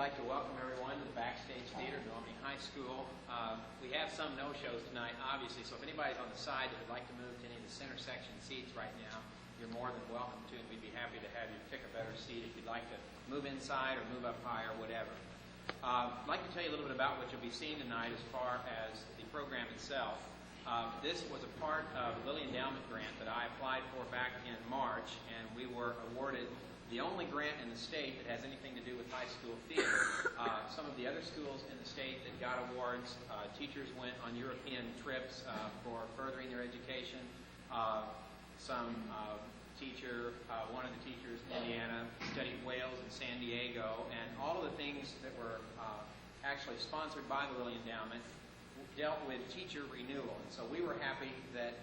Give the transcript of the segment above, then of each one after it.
like to welcome everyone to the Backstage Theater at Albany High School. We have some no-shows tonight, obviously, so if anybody's on the side that would like to move to any of the center section seats right now, you're more than welcome to, and we'd be happy to have you pick a better seat if you'd like to move inside or move up high or whatever. I'd like to tell you a little bit about what you'll be seeing tonight as far as the program itself. This was a part of a Lilly Endowment grant that I applied for back in March, and we were awarded the only grant in the state that has anything to do with high school theater. Some of the other schools in the state that got awards, teachers went on European trips for furthering their education. One of the teachers in Indiana studied Wales and San Diego, and all of the things that were actually sponsored by the Lilly Endowment dealt with teacher renewal. And so we were happy that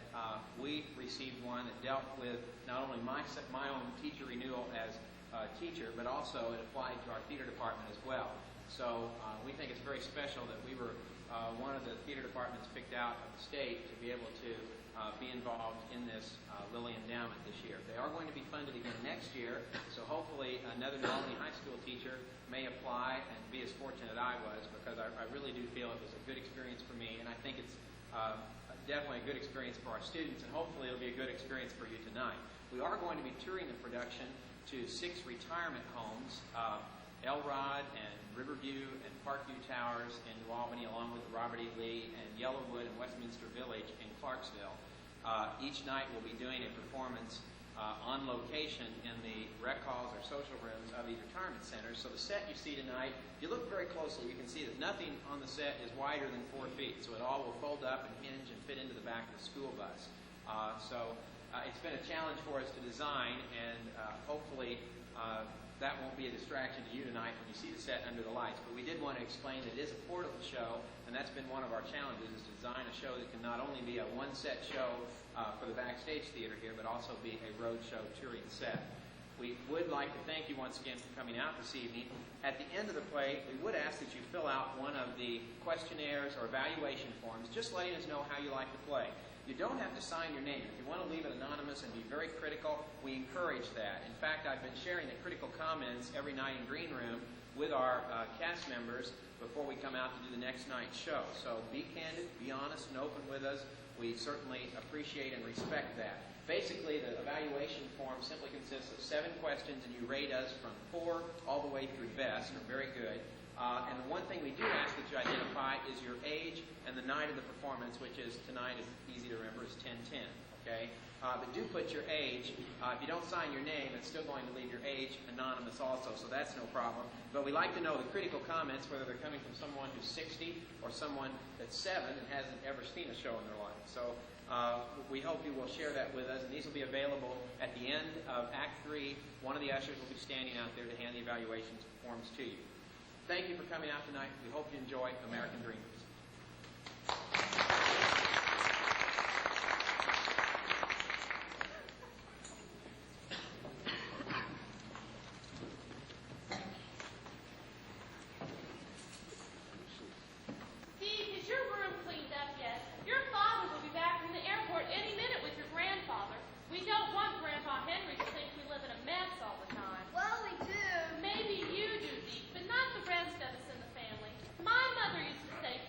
we received one that dealt with not only my own teacher renewal as a teacher, but also it applied to our theater department as well. So we think it's very special that we were one of the theater departments picked out of the state to be able to be involved in this Lilly Endowment this year. They are going to be funded again next year, so hopefully another Albany High School teacher may apply and be as fortunate as I was, because I really do feel it was a good experience for me, and I think it's definitely a good experience for our students, and hopefully it'll be a good experience for you tonight. We are going to be touring the production to 6 retirement homes, Elrod and Riverview and Parkview Towers in New Albany, along with Robert E. Lee, and Yellowwood and Westminster Village in Clarksville. Each night we'll be doing a performance on location in the rec halls or social rooms of these retirement centers. So the set you see tonight, if you look very closely, you can see that nothing on the set is wider than 4 feet. So it all will fold up and hinge and fit into the back of the school bus. It's been a challenge for us to design, and hopefully that won't be a distraction to you tonight when you see the set under the lights. But we did want to explain that it is a portable show, and that's been one of our challenges, is to design a show that can not only be a one-set show for the Backstage Theater here, but also be a road show touring set. We would like to thank you once again for coming out this evening. At the end of the play, we would ask that you fill out one of the questionnaires or evaluation forms, just letting us know how you like the play. You don't have to sign your name. If you want to leave it anonymous and be very critical, we encourage that. In fact, I've been sharing the critical comments every night in Green Room with our cast members before we come out to do the next night's show. So be candid, be honest, and open with us. We certainly appreciate and respect that. Basically, the evaluation form simply consists of 7 questions, and you rate us from 4 all the way through best, or very good. And the one thing we do ask that you identify is your age and the night of the performance, which is tonight, is easy to remember, is 10/10. Okay? But do put your age. If you don't sign your name, it's still going to leave your age anonymous also, so that's no problem. But we like to know the critical comments, whether they're coming from someone who's 60 or someone that's 7 and hasn't ever seen a show in their life. So we hope you will share that with us, and these will be available at the end of Act 3. One of the ushers will be standing out there to hand the evaluation forms to you. Thank you for coming out tonight. We hope you enjoy American Dreamers. My mother used to say,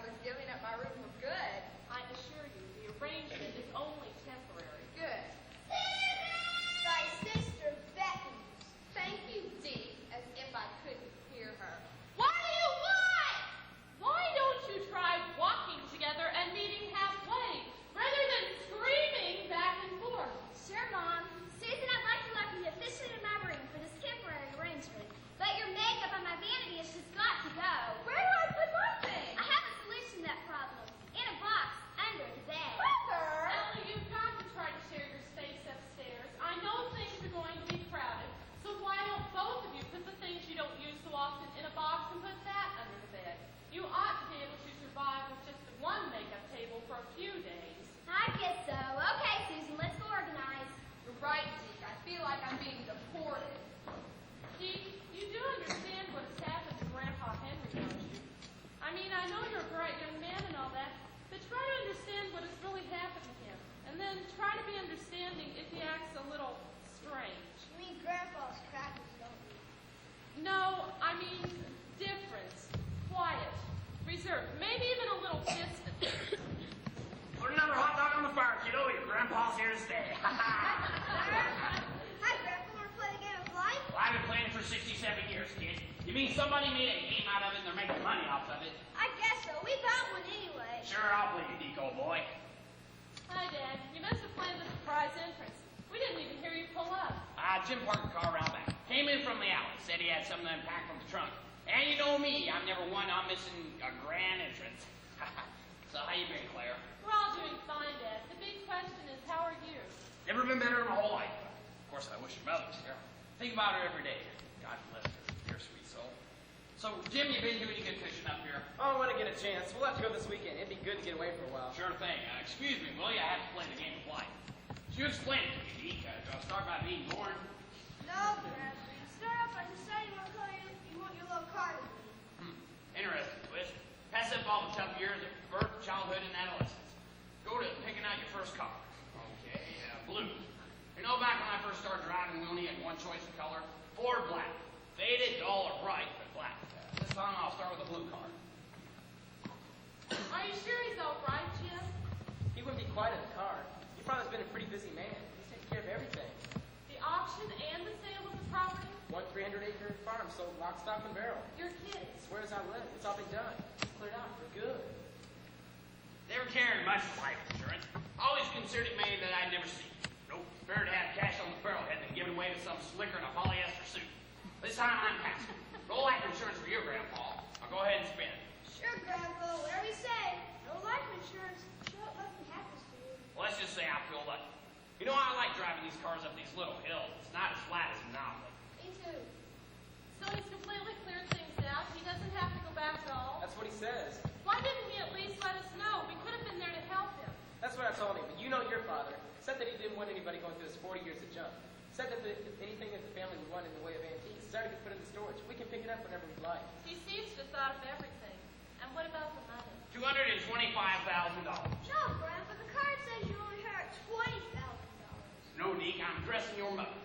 Mother's giving up my room for good. I assure you, the arrangement is only temporary. Good. Thy sister beckons. Thank you, Dee, as if I couldn't hear her. Why do you lie? Why don't you try walking together and meeting halfway, rather than screaming back and forth? Sure, Mom. Susan, I'd like to welcome you officially to my room for this temporary arrangement. But your makeup and my vanity has just got to go. Where do I put my things? I have a solution to that problem. In a box under the bed. Mother! Ellie, you've got to try to share your space upstairs. I know things are going to be crowded, so why don't both of you put the things you don't use so often in a box and put that under the bed? You ought to be able to survive with just one makeup table for a few days. I guess so. Okay, Susan, let's go organize. You're right, Deke. I feel like I'm being deported. Dee, you do understand what has happened to Grandpa Henry, don't you? I mean, I know you're a bright young man and all that, but try to understand what has really happened to him. And then try to be understanding if he acts a little strange. You mean Grandpa's crackers, don't you? No, I mean different, quiet, reserved, maybe even a little distant. Put another hot dog on the fire, kiddo. Your grandpa's here to stay. Hi, Grandpa. Want to play the game of life? Well, I've been playing it for 67 years, kid. You mean somebody made a game out of it and they're making money off of it? I guess so. We got one anyway. Sure, I'll play you, Deco boy. Hi, Dad. You must have planned a surprise entrance. We didn't even hear you pull up. Jim parked the car around back. Came in from the alley. Said he had something to unpack from the trunk. And you know me, I'm never one on missing a grand entrance. So how you been, Claire? We're all doing fine, Dad. The big question is, how are you? Never been better in my whole life. Of course, I wish your mother was here. Think about her every day. God bless her, dear sweet soul. So, Jim, you been doing any good fishing up here? Oh, when I get a chance. We'll have to go this weekend. It'd be good to get away for a while. Sure thing. Excuse me, will you? I have to play the game of life. You explain it to me, Deke. Do I start by being born? No, Grandpa. Start off by deciding what color you want your little car to be. Interesting twist. Pass up all the tough years of birth, childhood, and adolescence. Go to picking out your first car. Okay, blue. You know, back when I first started driving, we only had one choice of color. Ford black. Faded, dull, or bright, but black. This time I'll start with a blue car. Are you sure he's all right, Jim? He wouldn't be quiet in the car. Your father's been a pretty busy man. He's taking care of everything. The auction and the sale of the property? One 300-acre farm sold lock, stock, and barrel. You're kidding. Swear as I live. It's all been done. It's cleared out for good. Never cared much for life insurance. Always considered it money that I'd never seen. Nope, better to have cash on the barrelhead than give it away to some slicker in a polyester suit. This time I'm passing. No life insurance for your grandpa. I'll go ahead and spend it. Sure, Grandpa. Whatever you say. No life insurance. Sure, it nothing happens to you. Well, let's just say I feel lucky. You know, I like driving these cars up these little hills. It's not as flat as a mountain. Me too. So he's completely cleared things out. He doesn't have to go back at all. That's what he says. Why didn't he at least let us know? We could have been there to help him. That's what I told him. But you know your father. Said that he didn't want anybody going through his 40 years of junk. Said that anything that the family would want in the way of antiques is already put into storage. We can pick it up whenever we'd like. He seems to have thought of everything. And what about the money? $225,000. No, Grandpa. The card says you only inherit $20,000. No, Deke, I'm dressing your mother.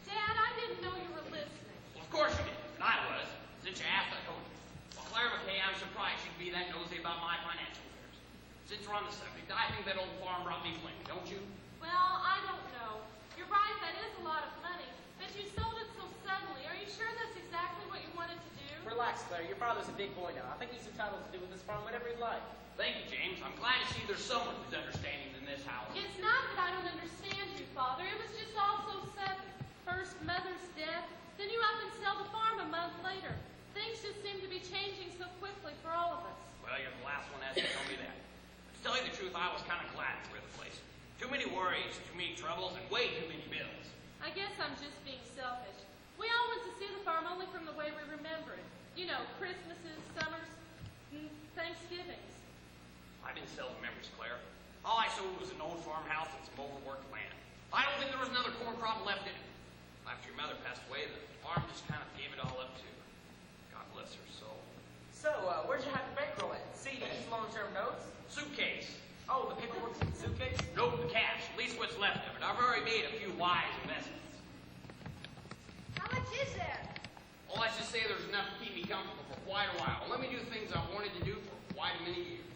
Dad, I didn't know you were listening. Well, of course you did. And I was. Since you asked, I told you. Well, Claire McKay, I'm surprised you'd be that nosy about my financial affairs. Since we're on the subject, I think that old farm brought me plenty, don't you? Well, I don't know. You're right, that is a lot of money. But you sold it so suddenly. Are you sure that's exactly what you wanted to do? Relax, Claire. Your father's a big boy now. I think he's entitled to do with this farm whatever he'd like. Thank you, James. I'm glad to see there's someone who's understanding in this house. It's not that I don't understand you, Father. It was just all so sudden. First Mother's death, then you up and sell the farm a month later. Things just seem to be changing so quickly for all of us. Well, you're the last one that has to tell me that. To tell you the truth, I was kind of glad to rid the place. Too many worries, too many troubles, and way too many bills. I guess I'm just being selfish. We all went to see the farm only from the way we remember it. You know, Christmases, summers, Thanksgivings. I didn't sell the memories, Claire. All I sold was an old farmhouse and some overworked land. I don't think there was another corn crop left in it. After your mother passed away, the farm just kind of gave it all up to God bless her soul. So, where'd you have your bankroll at? CDs, long-term notes? Suitcase. Oh, the paperwork's in the suitcase? Nope, the cash. At least what's left of it. I've already made a few wise investments. How much is there? Well, let's just say there's enough to keep me comfortable for quite a while. Let me do things I've wanted to do for quite a many years.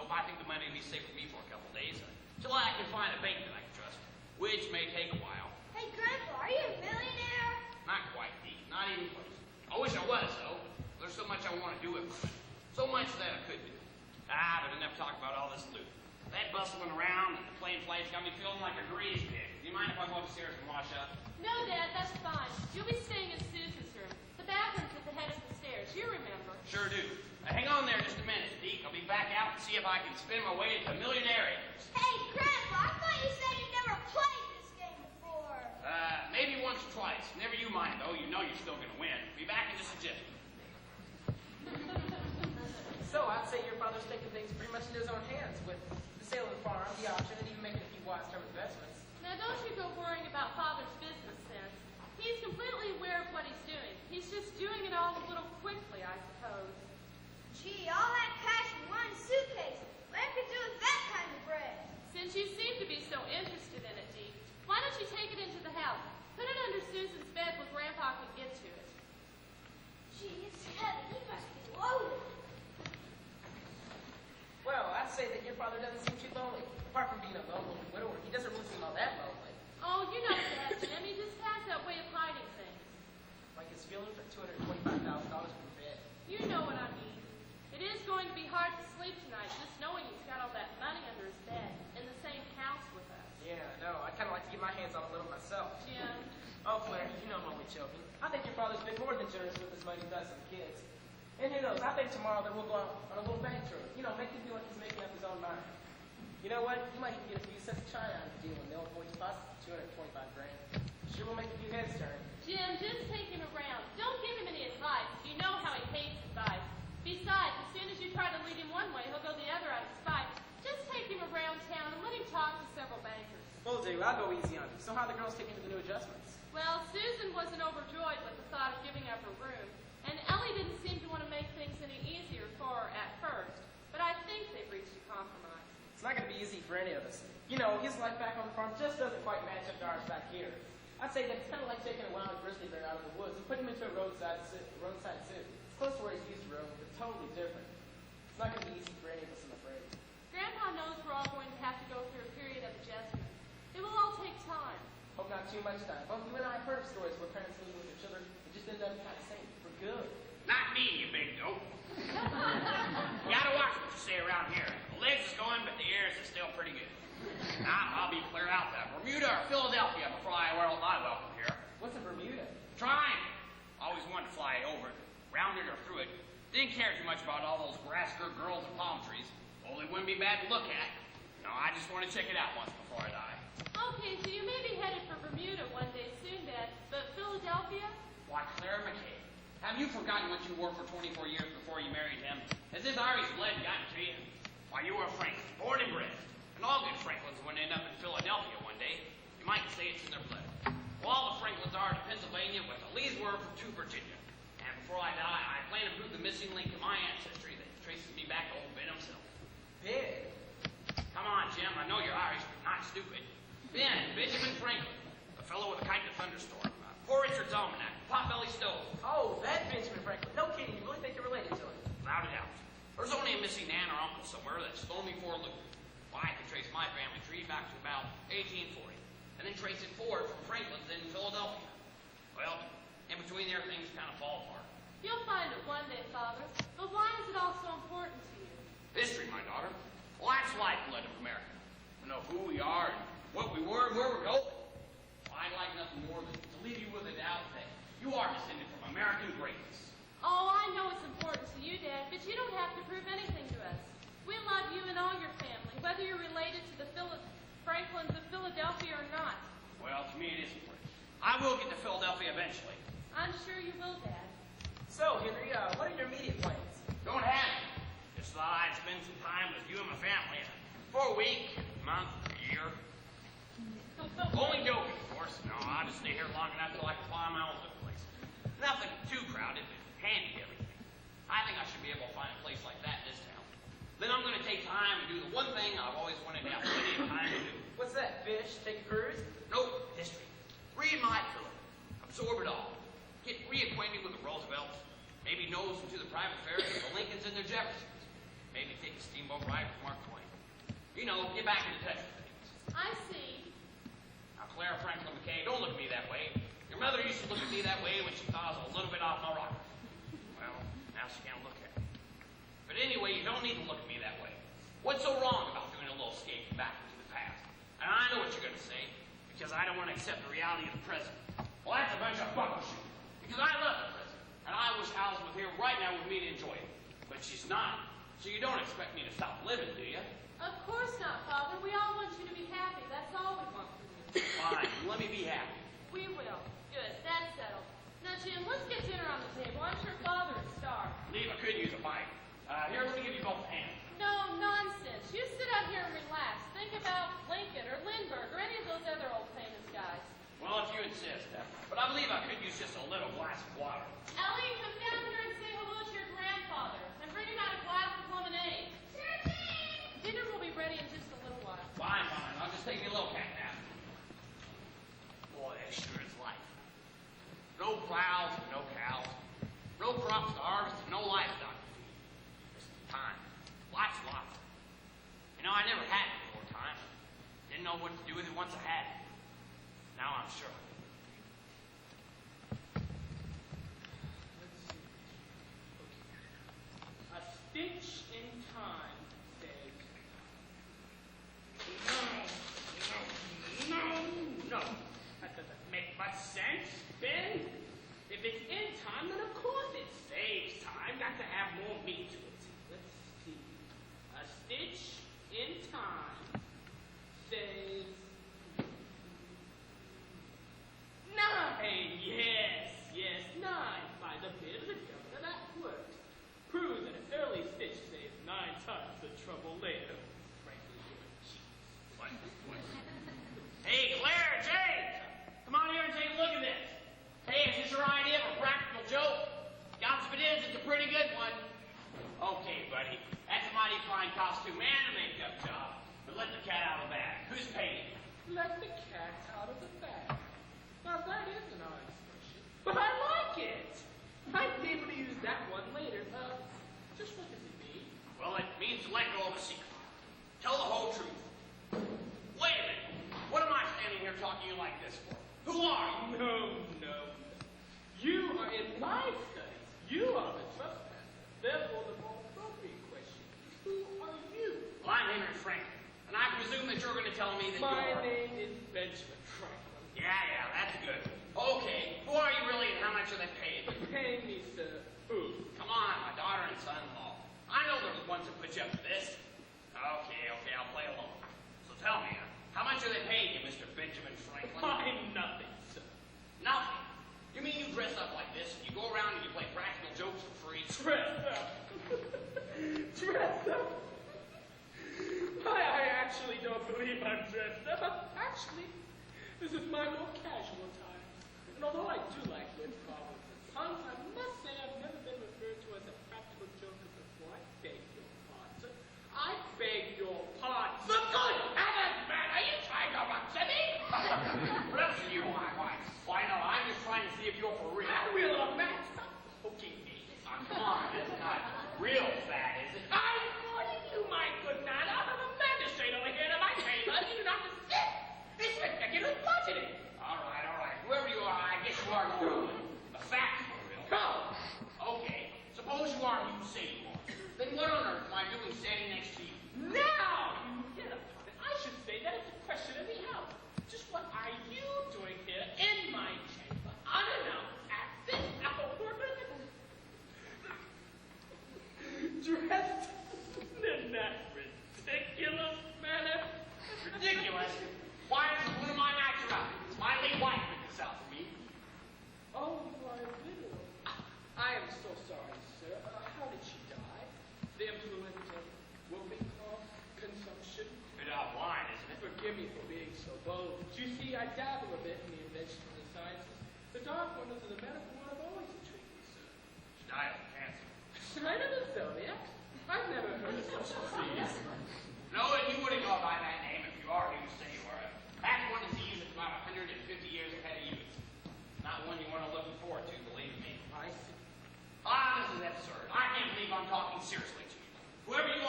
if I think the money will be safe with me for a couple days, till I can find a bank that I can trust, which may take a while. Hey, Grandpa, are you a millionaire? Not quite, Deke. Not even close. I wish I was, though. There's so much I want to do with money. So much that I could do. But enough talk about all this loot. That bustling around and the plane flights got me feeling like a grease pig. Do you mind if I go upstairs and wash up? No, Dad, that's fine. You'll be staying in Susan's room. The bathroom's at the head of the stairs. You remember. Sure do. Hang on there just a minute, Deke. I'll be back out and see if I can spin my way into millionaire. Hey, Grandpa, I thought you said you never played this game before. Maybe once or twice. Never you mind, though. You know you're still going to win. Be back in just a jiff. So I'd say your father's taking things pretty much into his own hands with the sale of the farm, the auction, and even making a few wise-term investments. Now, don't you go worrying about Father's business sense. He's completely aware of what he's doing. He's just doing it all a little quickly, I suppose. Gee, all that cash in one suitcase. What I could do with that kind of bread? Since you seem to be so interested in it, Dee, why don't you take it into the house? Put it under Susan's bed where Grandpa can get to it. Gee, it's heavy. He must be loaded. Well, I'd say that your father doesn't seem too lonely. Apart from being a lone wolf widower, he doesn't really seem all that lonely. Oh, you know that, Jim. He just has that way of hiding things. Like his feelings are $225,000 per bed. You know what I mean. It is going to be hard to sleep tonight, just knowing he's got all that money under his bed in the same house with us. Yeah, I know. I'd kind of like to get my hands on a little myself. Jim. Oh, Claire, you know I'm only joking. I think your father's been more than generous with his money to us and the kids. And who knows, I think tomorrow that we'll go out on a little bank tour. You know, make him feel like he's making up his own mind. You know what? You might even get a few cents of China out of the deal and they'll avoid deposits of $225 grand. Sure will make a few heads turn. Jim, just take him around. Don't give him any advice. You know how he hates advice. Besides, as soon as you try to lead him one way, he'll go the other out of spite. Just take him around town and let him talk to several bankers. Will do. I'll go easy on him. So how are the girls taking to the new adjustments? Well, Susan wasn't overjoyed with the thought of giving up her room, and Ellie didn't seem to want to make things any easier for her at first, but I think they've reached a compromise. It's not going to be easy for any of us. You know, his life back on the farm just doesn't quite match up to ours back here. I'd say that it's kind of like taking a wild grizzly bear out of the woods and putting him into a roadside zoo. It's close to where he's used to roam, but totally different. It's not going to be easy for any of us, I'm afraid. Grandpa knows we're all going to have to go through a period of adjustment. It will all take time. Hope not too much time. Both you and I have heard of stories where parents living with their children and just end up kind of same for good. Not me, you big dope. You gotta watch what you say around here. The legs is going, but the ears is still pretty good. I'll be clear out that Bermuda or Philadelphia before I wear my welcome here. What's a Bermuda? Triangle. Always wanted to fly over it, round it or through it. Didn't care too much about all those grass-skirt girls and palm trees. Only wouldn't be bad to look at. No, I just want to check it out once before I die. Okay, so you may be headed for Bermuda one day soon, Dad, but Philadelphia? Why, Clara McKay, have you forgotten what you were for 24 years before you married him? Has this Irish blood gotten to you? Why, you were a Franklin, born and bred. And all good Franklins would end up in Philadelphia one day. You might say it's in their blood. Well, all the Franklins are to Pennsylvania what the Lees were to Virginia. And before I die, I plan to prove the missing link in my ancestry that traces me back to old Ben himself. Big. Come on, Jim, I know you're Irish, but not stupid. Benjamin Franklin, the fellow with the kite in the thunderstorm. Poor Richard's Almanac, Potbelly Stove. Oh, that Benjamin Franklin. No kidding. You really think you're related to him? Without a doubt. There's only a missing aunt or uncle somewhere that's thrown me for a loop. Well, I can trace my family tree back to about 1840, and then trace it forward from Franklin's in Philadelphia. Well, in between there, things kind of fall apart. You'll find it one day, Father. But why is it all so important to you? History, my daughter. Well, that's lifeblood of America. To know who we are and what we were and where we're going. Well, I'd like nothing more than to leave you with a doubt that you are descended from American greatness. Oh, I know it's important to you, Dad, but you don't have to prove anything to us. We love you and all your family, whether you're related to the Franklins of Philadelphia or not. Well, to me it is important. I will get to Philadelphia eventually. I'm sure you will, Dad. So, Henry, what are your immediate plans? Don't have it. Just thought I'd spend some time with you and my family for a week, month, year. Only joking, of course. No, I'll just stay here long enough till I can find my own little place. Nothing too crowded, but handy everything. I think I should be able to find a place like that in this town. Then I'm going to take time and do the one thing I've always wanted to have plenty of time to do. What's that, fish? Take a cruise? Nope, history. Read my Philip. Absorb it all. Get reacquainted with the Roosevelts. Maybe nose into the private affairs of the Lincolns and the Jeffersons. maybe take a steamboat ride with Mark Twain. You know, get back into touch with things. I see. Now, Clara Franklin McKay, don't look at me that way. Your mother used to look at me that way when she thought I was a little bit off my rocker. Well, now she can't look at me. But anyway, you don't need to look at me that way. What's so wrong about doing a little escape back into the past? And I know what you're going to say, because I don't want to accept the reality of the present. Well, that's a bunch of bullshit. Because I love the present, and I wish Alice was here right now with me to enjoy it. But she's not. So you don't expect me to stop living, do you? Of course not, Father. We all want you to be happy. That's all we want from you. Fine, let me be happy. We will. Good. That's settled. Now, Jim, let's get dinner on the table. I'm sure Father is starved. Leave, I could use a bite. Here, let me give you both a hand. No, nonsense. You sit out here and relax. Think about Lincoln or Lindbergh or any of those other old famous guys. Well, if you insist. But I believe I could use just a little glass of water. Ellie, come down here and say hello to your grandfather. And bring him out a glass of lemonade. Sure thing. Dinner will be ready in just a little while. Fine, fine. I'll just take me a little cat nap. Boy, that sure is life. No plows and no cows. No crops to harvest and no livestock to feed. Just time. Lots. You know, I never had it before time. Didn't know what to do with it once I had it. Now I'm sure. A stitch in time says, no. That doesn't make much sense, Ben. If it's in time, then of course it saves time. Got to have more meat to it. Let's see. A stitch in time says 9. Yes, 9. By the bit of the governor, that worked. Prove that an early stitch saves 9 times the trouble later. Frankly, you're a cheat. What? Hey, Claire, Jay! Come on here and take a look at this. Hey, is this your idea for a practical joke? Gods if it is, it's a pretty good one. Okay, buddy. That's a mighty fine costume and a makeup job. But let the cat out of the bag. Who's paying? Let the cat out of the bag. Now that is an odd expression, but I like it. Might be able to use that one later. Just what does it mean? Well, it means to let go of a secret. Tell the whole truth. Wait a minute. What am I standing here talking to you like this for? Who are you? No. You are in my studies. You are the trespasser. Therefore, the more appropriate question is, who are you? Well, I'm Henry Franklin, and I presume that you're going to tell me that My you're... name is Benjamin Franklin. Yeah, that's good. Okay, who are you really and how much are they paying? Pay me, sir. Who? Come on, my daughter and son-in-law. I know they're the ones that put you up to this. Okay, I'll play along. So tell me, how much are they paying you, Mr. Benjamin Franklin? I'm nothing, sir. Nothing. You mean you dress up like this and you go around and you play practical jokes for free? Dress up. Dress up? I actually don't believe I'm dressed up. Actually, this is my more casual time. And although I do like wit problems and puns, I must say I've never been referred to as a practical joker before. I beg your pardon, sir. I beg your pardon. For good heavens, man, are you trying to rupture me? Rupture you? Why no, I'm just trying to see if you're for real. I'm real, man. Stop poking me. Oh, come on, it's not real fat, is it? I'm warning you, my good man. I'll have a magistrate over here to my chamber. You do not sit. It's ridiculous budgeting. All right. Whoever you are, I guess you are for real. A fact for real. Go. Okay, suppose you are who you say you are. Then what on earth am I doing standing next to you? Now you hit upon it. I should say that it's a question of the hour. Just what are you doing here in my chamber, unannounced at this hour? Dressed in that ridiculous manner? Ridiculous. Why is one of my nights around? My late wife picked this out for me. Oh, my widow. I am so sorry, sir. How did she die? The influence of whooping cough, consumption? Bit out of line, isn't it? Forgive me for being so bold. You see, I dabble a bit in the inventions of the sciences. The dark wonders of the medical world have always intrigued me, sir. She died of cancer. Sign of the zodiac? I've never heard of such a disease. No, and you wouldn't go by that name if you are who you say you are. That's one disease that's about 150 years ahead of you. Not one you want to look forward to, believe me. I see. This is absurd. I can't believe I'm talking seriously to you. Whoever you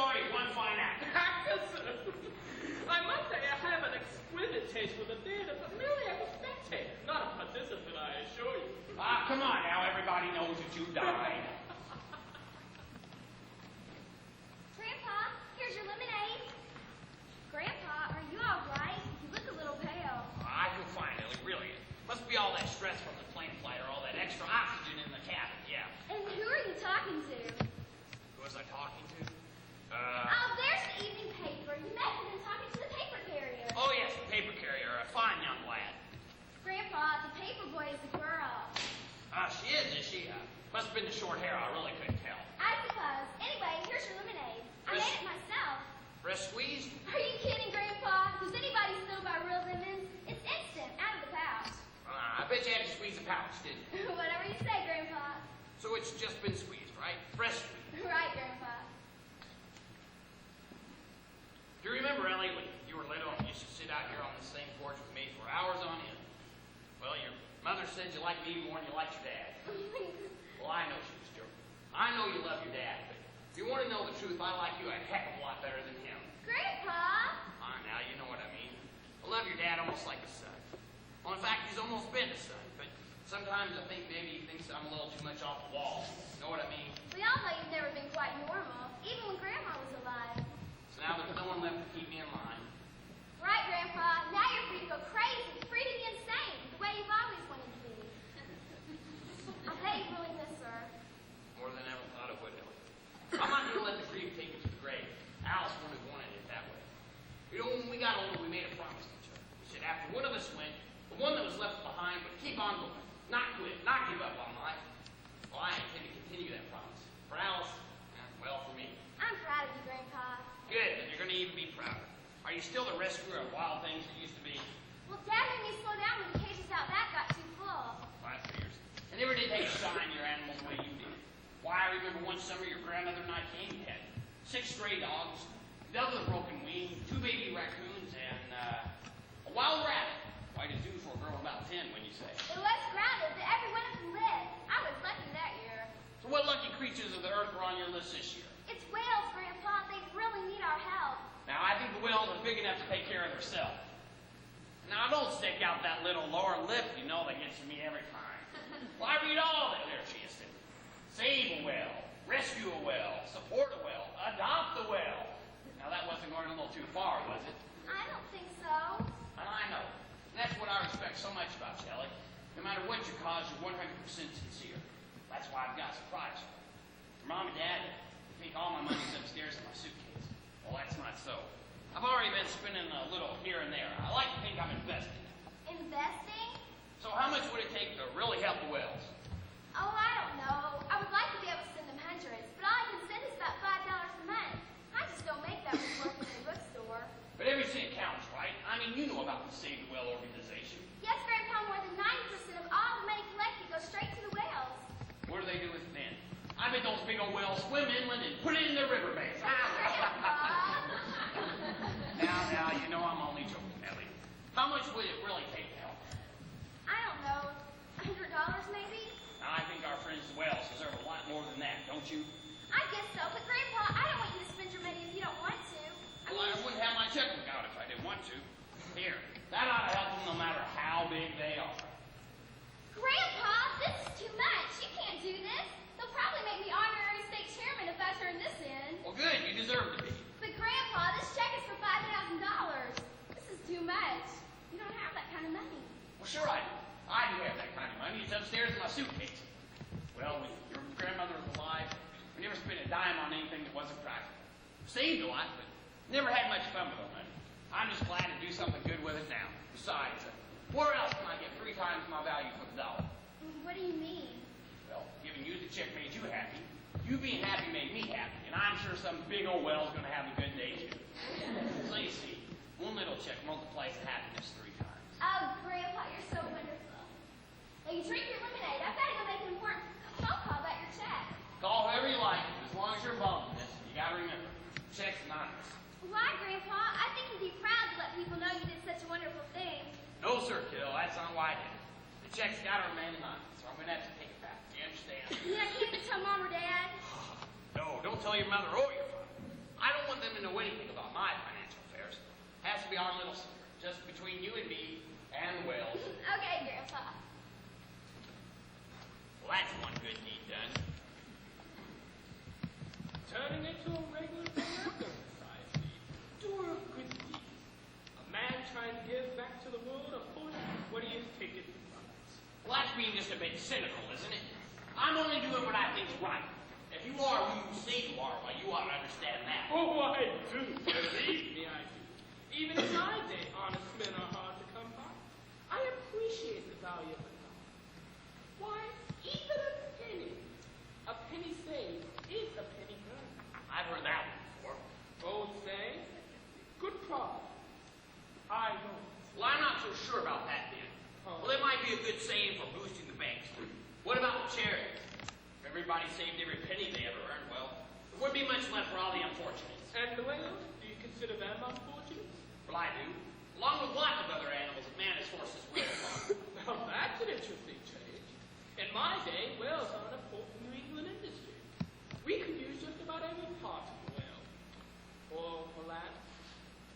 you died. Grandpa, here's your lemonade. Grandpa, are you all right? You look a little pale. I feel fine, Ellie, really. Must be all that stress from the plane flight or all that extra oxygen in the cabin, yeah. And who are you talking to? Who was I talking to? Oh, there's the evening paper. You met him and talking to the paper carrier. Oh, yes, the paper carrier, a fine young lad. Grandpa, the paper boy is a girl. She is she? Must have been the short hair, I really couldn't tell. I suppose. Anyway, here's your lemonade. I made it myself. Breast squeezed? Are you kidding, Grandpa? Does anybody still buy real lemons? It's instant, out of the pouch. I bet you had to squeeze the pouch, didn't you? Whatever you say, Grandpa. So it's just been squeezed, right? Breast squeezed. Right, Grandpa. Do you remember, Ellie, when you were little and you used to sit out here on the same porch with me for hours on end? Well, your mother said you liked me more than you liked your dad. Well, I know she was joking. I know you love your dad, but if you want to know the truth, I like you a heck of a lot better than him. Grandpa! Now, you know what I mean. I love your dad almost like a son. Well, in fact, he's almost been a son, but sometimes I think maybe he thinks I'm a little too much off the wall. Know what I mean? We all know you've never been quite normal, even when Grandma was alive. So now there's no one left to keep me in line. Right, Grandpa. Now you're free to go crazy, free to be insane, the way you've always wanted to be. I bet you really miss her. More than I ever thought it would, Ellie. I'm not going to let the grief take me to the grave. Alice wouldn't have wanted it that way. You know, when we got older, we made a promise to each other. We said after one of us went, the one that was left behind would keep on going, not quit, not give up on life. Well, I intend to continue that promise. For Alice, well, for me. I'm proud of you, Grandpa. Good, and you're going to even be prouder. Are you still the rescuer of wild things you used to be? Well, Dad made me slow down when the cages out back got too full. 5 years. I never did take shine your animals the way you did. Why, I remember one summer your grandmother and I came. You had 6 stray dogs, a dove with a broken wing, 2 baby raccoons, and a wild rabbit. Quite a zoo for a girl about 10, when you say. It was grounded, but every one of them lived. I was lucky that year. So what lucky creatures of the earth were on your list this year? It's whales, Grandpa. They really need our help. Now, I think the whales are big enough to take care of themselves. Now, don't stick out that little lower lip, you know, that gets to me every time. Well, I read all that there she is. Save a whale, rescue a whale, support a whale, adopt a whale. Now, that wasn't going a little too far, was it? I don't think so. And I know. And that's what I respect so much about you, Ellie. No matter what your cause, you're 100% sincere. That's why I've got a surprise for you. Your mom and dad think all my money's upstairs in my suitcase. Well, that's not so. I've already been spending a little here and there. I like to think I'm investing. Investing? So how much would it take to really help the whales? Oh, I don't know. I would like to be able to send them hundreds, but all I can send is about $5 a month. I just don't make that with working in a bookstore. But every cent counts, right? I mean, you know about the Save the Whale organization. Yes, Grandpa, more than 90% of all the money collected goes straight to the whales. What do they do with it then? I bet those big old whales swim inland and put it in their riverbeds. Now, you know I'm only joking, Ellie. How much would it really take to help? I don't know, $100 maybe? Now, I think our friends the whales deserve a lot more than that, don't you? I guess so, but Grandpa, I don't want you to spend your money if you don't want to. Well, I wouldn't have my checkbook out if I didn't want to. Here, that ought to help them no matter how big they are. Grandpa, this is too much. You can't do this. They'll probably make me honorary state chairman if I turn this in. Well, good, you deserve to be. But Grandpa, this check is for $5,000. This is too much. You don't have that kind of money. Well, sure I do. I do have that kind of money. It's upstairs in my suitcase. Well, when your grandmother was alive, we never spent a dime on anything that wasn't practical. Saved a lot, but never had much fun with our money. I'm just glad to do something good with it now. Besides, where else can I get 3 times my value for the dollar? What do you mean? Well, giving you the check made you happy. You being happy made me happy, and I'm sure some big old whale's going to have a good day, too. So you see, one little check multiplies the happiness 3 times. Oh, Grandpa, you're so wonderful. Now you drink your lemonade. I've got to go make an important phone call about your check. Call whoever you like, as long as you're involved in this. You got to remember, check's anonymous. Why, Grandpa? I think you'd be proud to let people know you did such a wonderful thing. No, sir, kiddo. That's not why I did it. The check's got to remain anonymous, so I'm going to have to take it back. Do you understand? Yeah, can't you tell Mom or Dad? No, don't tell your mother or your father. I don't want them to know anything about my financial affairs. It has to be our little secret, just between you and me and the whales. Okay, Grandpa. Well, that's one good deed done. Turning into a regular American society. Doing a good deed. A man trying to give back to the world a portion of what he has taken from us. Well, that's being just a bit cynical, isn't it? I'm only doing what I think's right. If you are who you say you are, well, you ought to understand that. Oh, I do. Believe me, I do. Even in my day, honest men are hard to come by. I appreciate the value of a dollar. Why, even a penny saved is a penny earned. I've heard that one before. Old saying, good profit. I know it. Well, I'm not so sure about that, then. Well, it might be a good saying for boosting the banks. What about the charities? If everybody saved every penny they ever earned, well, there wouldn't be much left for all the unfortunates. And the whales, do you consider them unfortunate? Well, I do. Along with lots of other animals that man has forced his will upon. Now, that's an interesting change. In my day, whales are an important New England industry. We could use just about any part of the whale. Oil for land,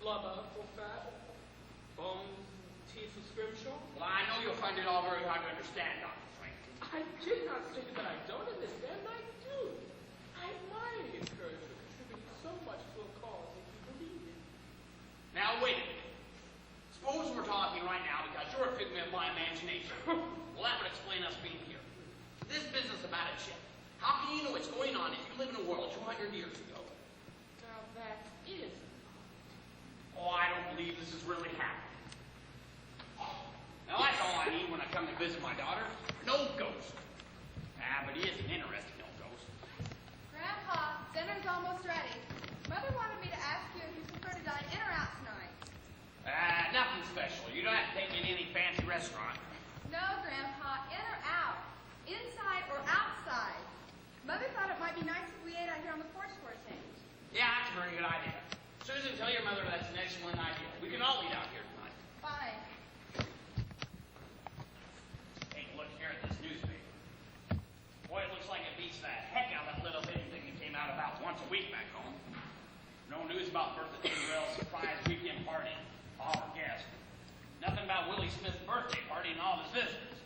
blubber for fat, bones, teeth for scrimshaw. Well, I know you'll find it all very hard to understand, Dr. Franklin. I did not say that I don't understand. I do. I admire your courage for contributing so much to a cause that you believe in. Now, wait a minute. Suppose we're talking right now because you're a figment of my imagination. Well, that would explain us being here. This business about a chip. How can you know what's going on if you live in a world 200 years ago? Now, that is. Oh, I don't believe this is really happening. Now, that's all I need when I come to visit my daughter. No ghost. Ah, but he is an interesting old ghost. Grandpa, dinner's almost ready. Mother wanted me to ask you if you prefer to dine in or out tonight. Nothing special. You don't have to take me to any fancy restaurant. No, Grandpa, in or out? Inside or outside? Mother thought it might be nice if we ate out here on the porch for a change. Yeah, that's a very good idea. Susan, tell your mother that's an excellent idea. We can all eat out here tonight. Fine. Take a look here at this newspaper. Boy, it looks like it beats the heck out of that little hidden thing that came out about once a week back home. No news about Bertha Tinderell's surprise weekend party. All her guests. Nothing about Willie Smith's birthday party and all his visitors.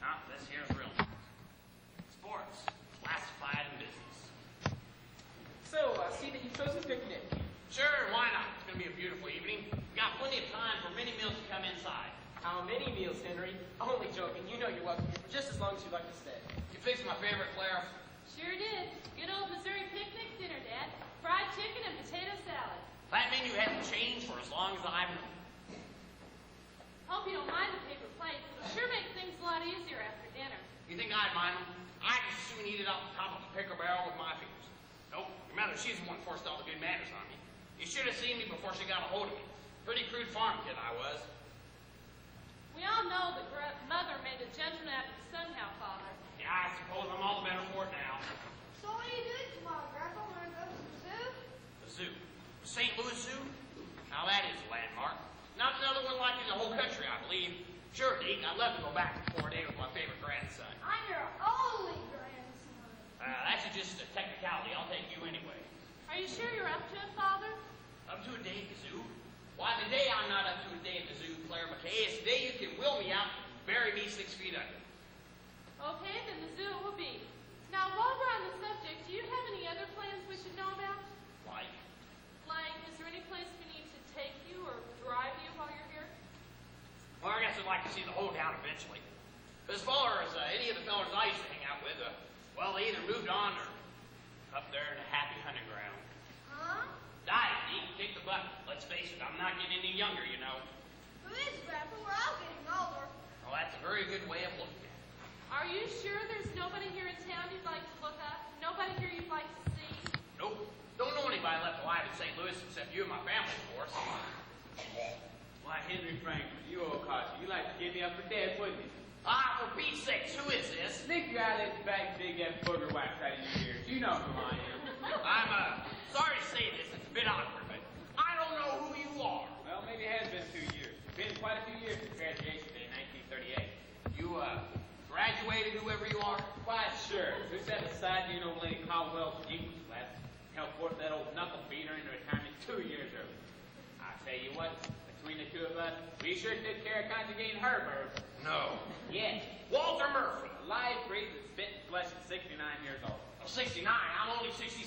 Now, this here's real news. Sports, classified and business. So, I see that you chose a picnic. Sure, why not? It's going to be a beautiful evening. We've got plenty of time for many meals to come inside. How many meals, Henry? Only joking. You know you're welcome here for just as long as you'd like to stay. You fixed my favorite, Clara. Sure did. Good old Missouri picnic dinner, Dad. Fried chicken and potato salad. That menu hasn't changed for as long as I've known. Hope you don't mind the paper plates. It'll sure make things a lot easier after dinner. You think I'd mind them? I'd just soon eat it off the top of a picker barrel with my fingers. Nope, your mother, she's the one who forced all the good manners on me. You should have seen me before she got a hold of me. Pretty crude farm kid I was. We all know that Mother made a gentleman out of his son now, Father. Yeah, I suppose I'm all the better for it now. So what are you doing tomorrow, Grandpa? Want to go to the zoo? The zoo. The St. Louis Zoo? Now that is a landmark. Not another one like it in the whole country, I believe. Sure, Deke, I'd love to go back for 4 days with my favorite grandson. I'm your only grandson. That's just a technicality. I'll take you anyway. Are you sure you're up to it, Father? Up to a day at the zoo? Why, the day I'm not up to a day at the zoo, Claire McKay, is the day you can will me out and bury me 6 feet under. Okay, then the zoo it will be. Now, while we're on the subject, do you have any other plans we should know about? Like? Like, is there any place we need to take you or drive you while you're here? Well, I guess I'd like to see the whole town eventually. But as far as any of the fellas I used to hang out with, well, they either moved on or up there in a happy hunting ground. Huh? Die, Deke, kick the bucket. Let's face it, I'm not getting any younger, you know. Who is Grandpa? We're all getting older. Well, that's a very good way of looking at it. Are you sure there's nobody here in town you'd like to look up? Nobody here you'd like to see? Nope. Don't know anybody left alive in St. Louis except you and my family, of course. Why, Henry Franklin, you old codger, you like to get me up for dead, wouldn't you? Ah, for Pete's sakes, who is this? Sneak you out of this back, big that booger wax out of your ears. You know who I am. I'm, sorry to say this, it's a bit awkward, but I don't know who you are. Well, maybe it has been 2 years. It's been quite a few years since graduation day, 1938. You, graduated, whoever you are? Why, sure. Who sat beside you in old Lady Caldwell's Jeep class? Helped force that old knuckle beater into retirement 2 years early. I tell you what, between the two of us, we sure took care of conjugating her birds. No. Yes. Walter Murphy. a live, breathing, spitting flesh at 69 years old. I'm 69. I'm only 67.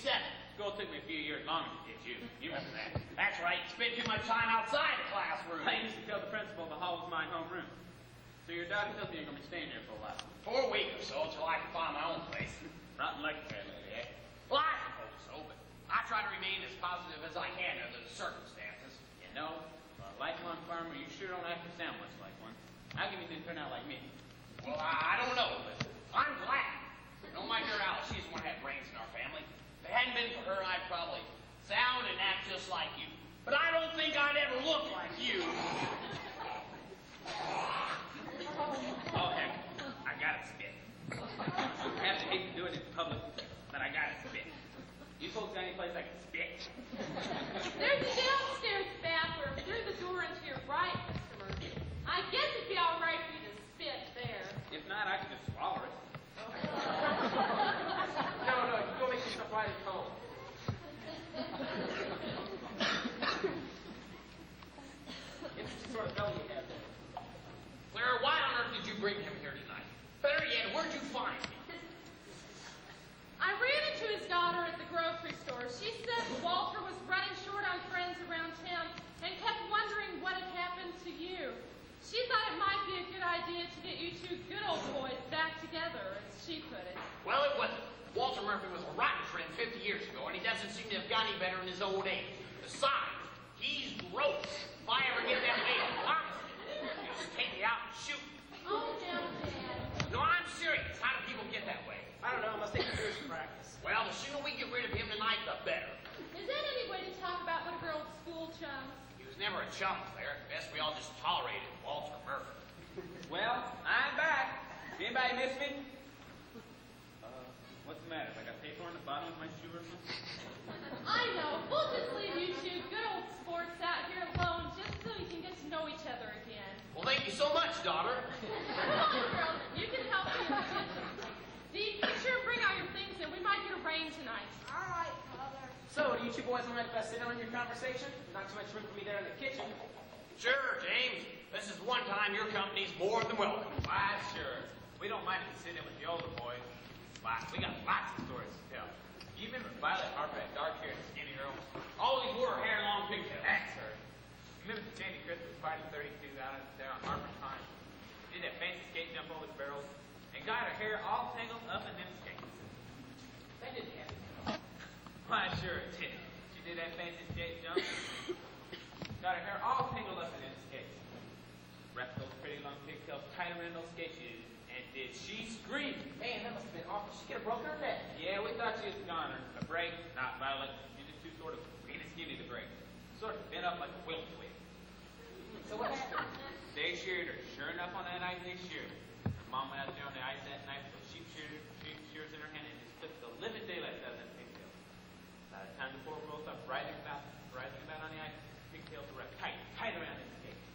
School took me a few years longer to get you. You remember that? That's right. You spend too much time outside the classroom. I used to tell the principal the hall was my homeroom. So your daughter tells me you're going to be staying here for a while. For a week or so until I can find my own place. Rotten lucky fair lady, eh? Well, I suppose so, but I try to remain as positive as I can under the circumstances. You know, for a lifelong farmer, you sure don't have to sound much like one. How can you didn't turn out like me? Well, I don't know, but I'm glad. You know, my dear Alice, she's the one who had brains in our family. If it hadn't been for her, I'd probably sound and act just like you. But I don't think I'd ever look like you. Oh, heck, I gotta spit. I have to hate to do it in public, but I gotta spit. You folks got any place I can spit? There's a downstairs bathroom through the door into your right, Mr. Murphy. I guess it'd be all right for you to spit there. If not, I can just swallow it. No, you go make yourself right at home. Interesting sort of belly you have there. Clara, why on earth did you bring him here tonight? Better yet, where'd you find him? I ran into his daughter at the grocery store. She said Walter was running short on friends around town and kept wondering what had happened to you. She thought it might be a good idea to get you two good old boys back together, as she put it. Well, it wasn't. Walter Murphy was a rotten friend 50 years ago, and he doesn't seem to have got any better in his old age. Besides, he's gross. If I ever get that way, he'll just take me out and shoot me. Oh, now, Dad. No, I'm serious. How do people get that way? I don't know, it must take years of practice. Well, the sooner we get rid of him tonight, the better. Is that any way to talk about one of your old school chums? He was never a chum, Claire. Best we all just tolerated Walter Murphy. Well, I'm back. Anybody miss me? What's the matter? I got paper on the bottom of my shoe or something? I know. We'll just leave you two good old sports out here alone just so you can get to know each other again. Well, thank you so much, daughter. Come on, girls. You can help me with this. Dee, be sure to bring all your things in. We might get a rain tonight. All right, Father. So, do you two boys mind if I sit down on your conversation? Not too much room for me there in the kitchen. Sure, James. This is one time your company's more than welcome. Why, sure. We don't mind if you sit in with the older boys. We got lots of stories to tell. You remember Violet Harper, that dark-haired skinny girl? Always wore her hair long pigtails. That's her. Remember the Sandy Christmas party 32 out there on Harper's Pine? Did that fancy skate jump over the barrels and got her hair all tangled up in them skates. That didn't happen. Why, sure it did. She did that fancy skate jump. Got her hair all tangled up in them skates. Wrapped those pretty long pigtails tight around those skate shoes. And did she scream? Man, that must have been awful. She could have broken her neck. Yeah, we thought she was gone. A break, not Violet. She's just too sort of green and skinny to break. Sort of bent up like a wilt twig. So what happened? They sheared her. Sure enough, on that night they sheared her. Her mom went out there on the ice that night with those shears in her hand and just took the living daylights out of them pigtails. By the time the poor girl stopped rising about on the ice, pigtails were wrapped tight around his skates.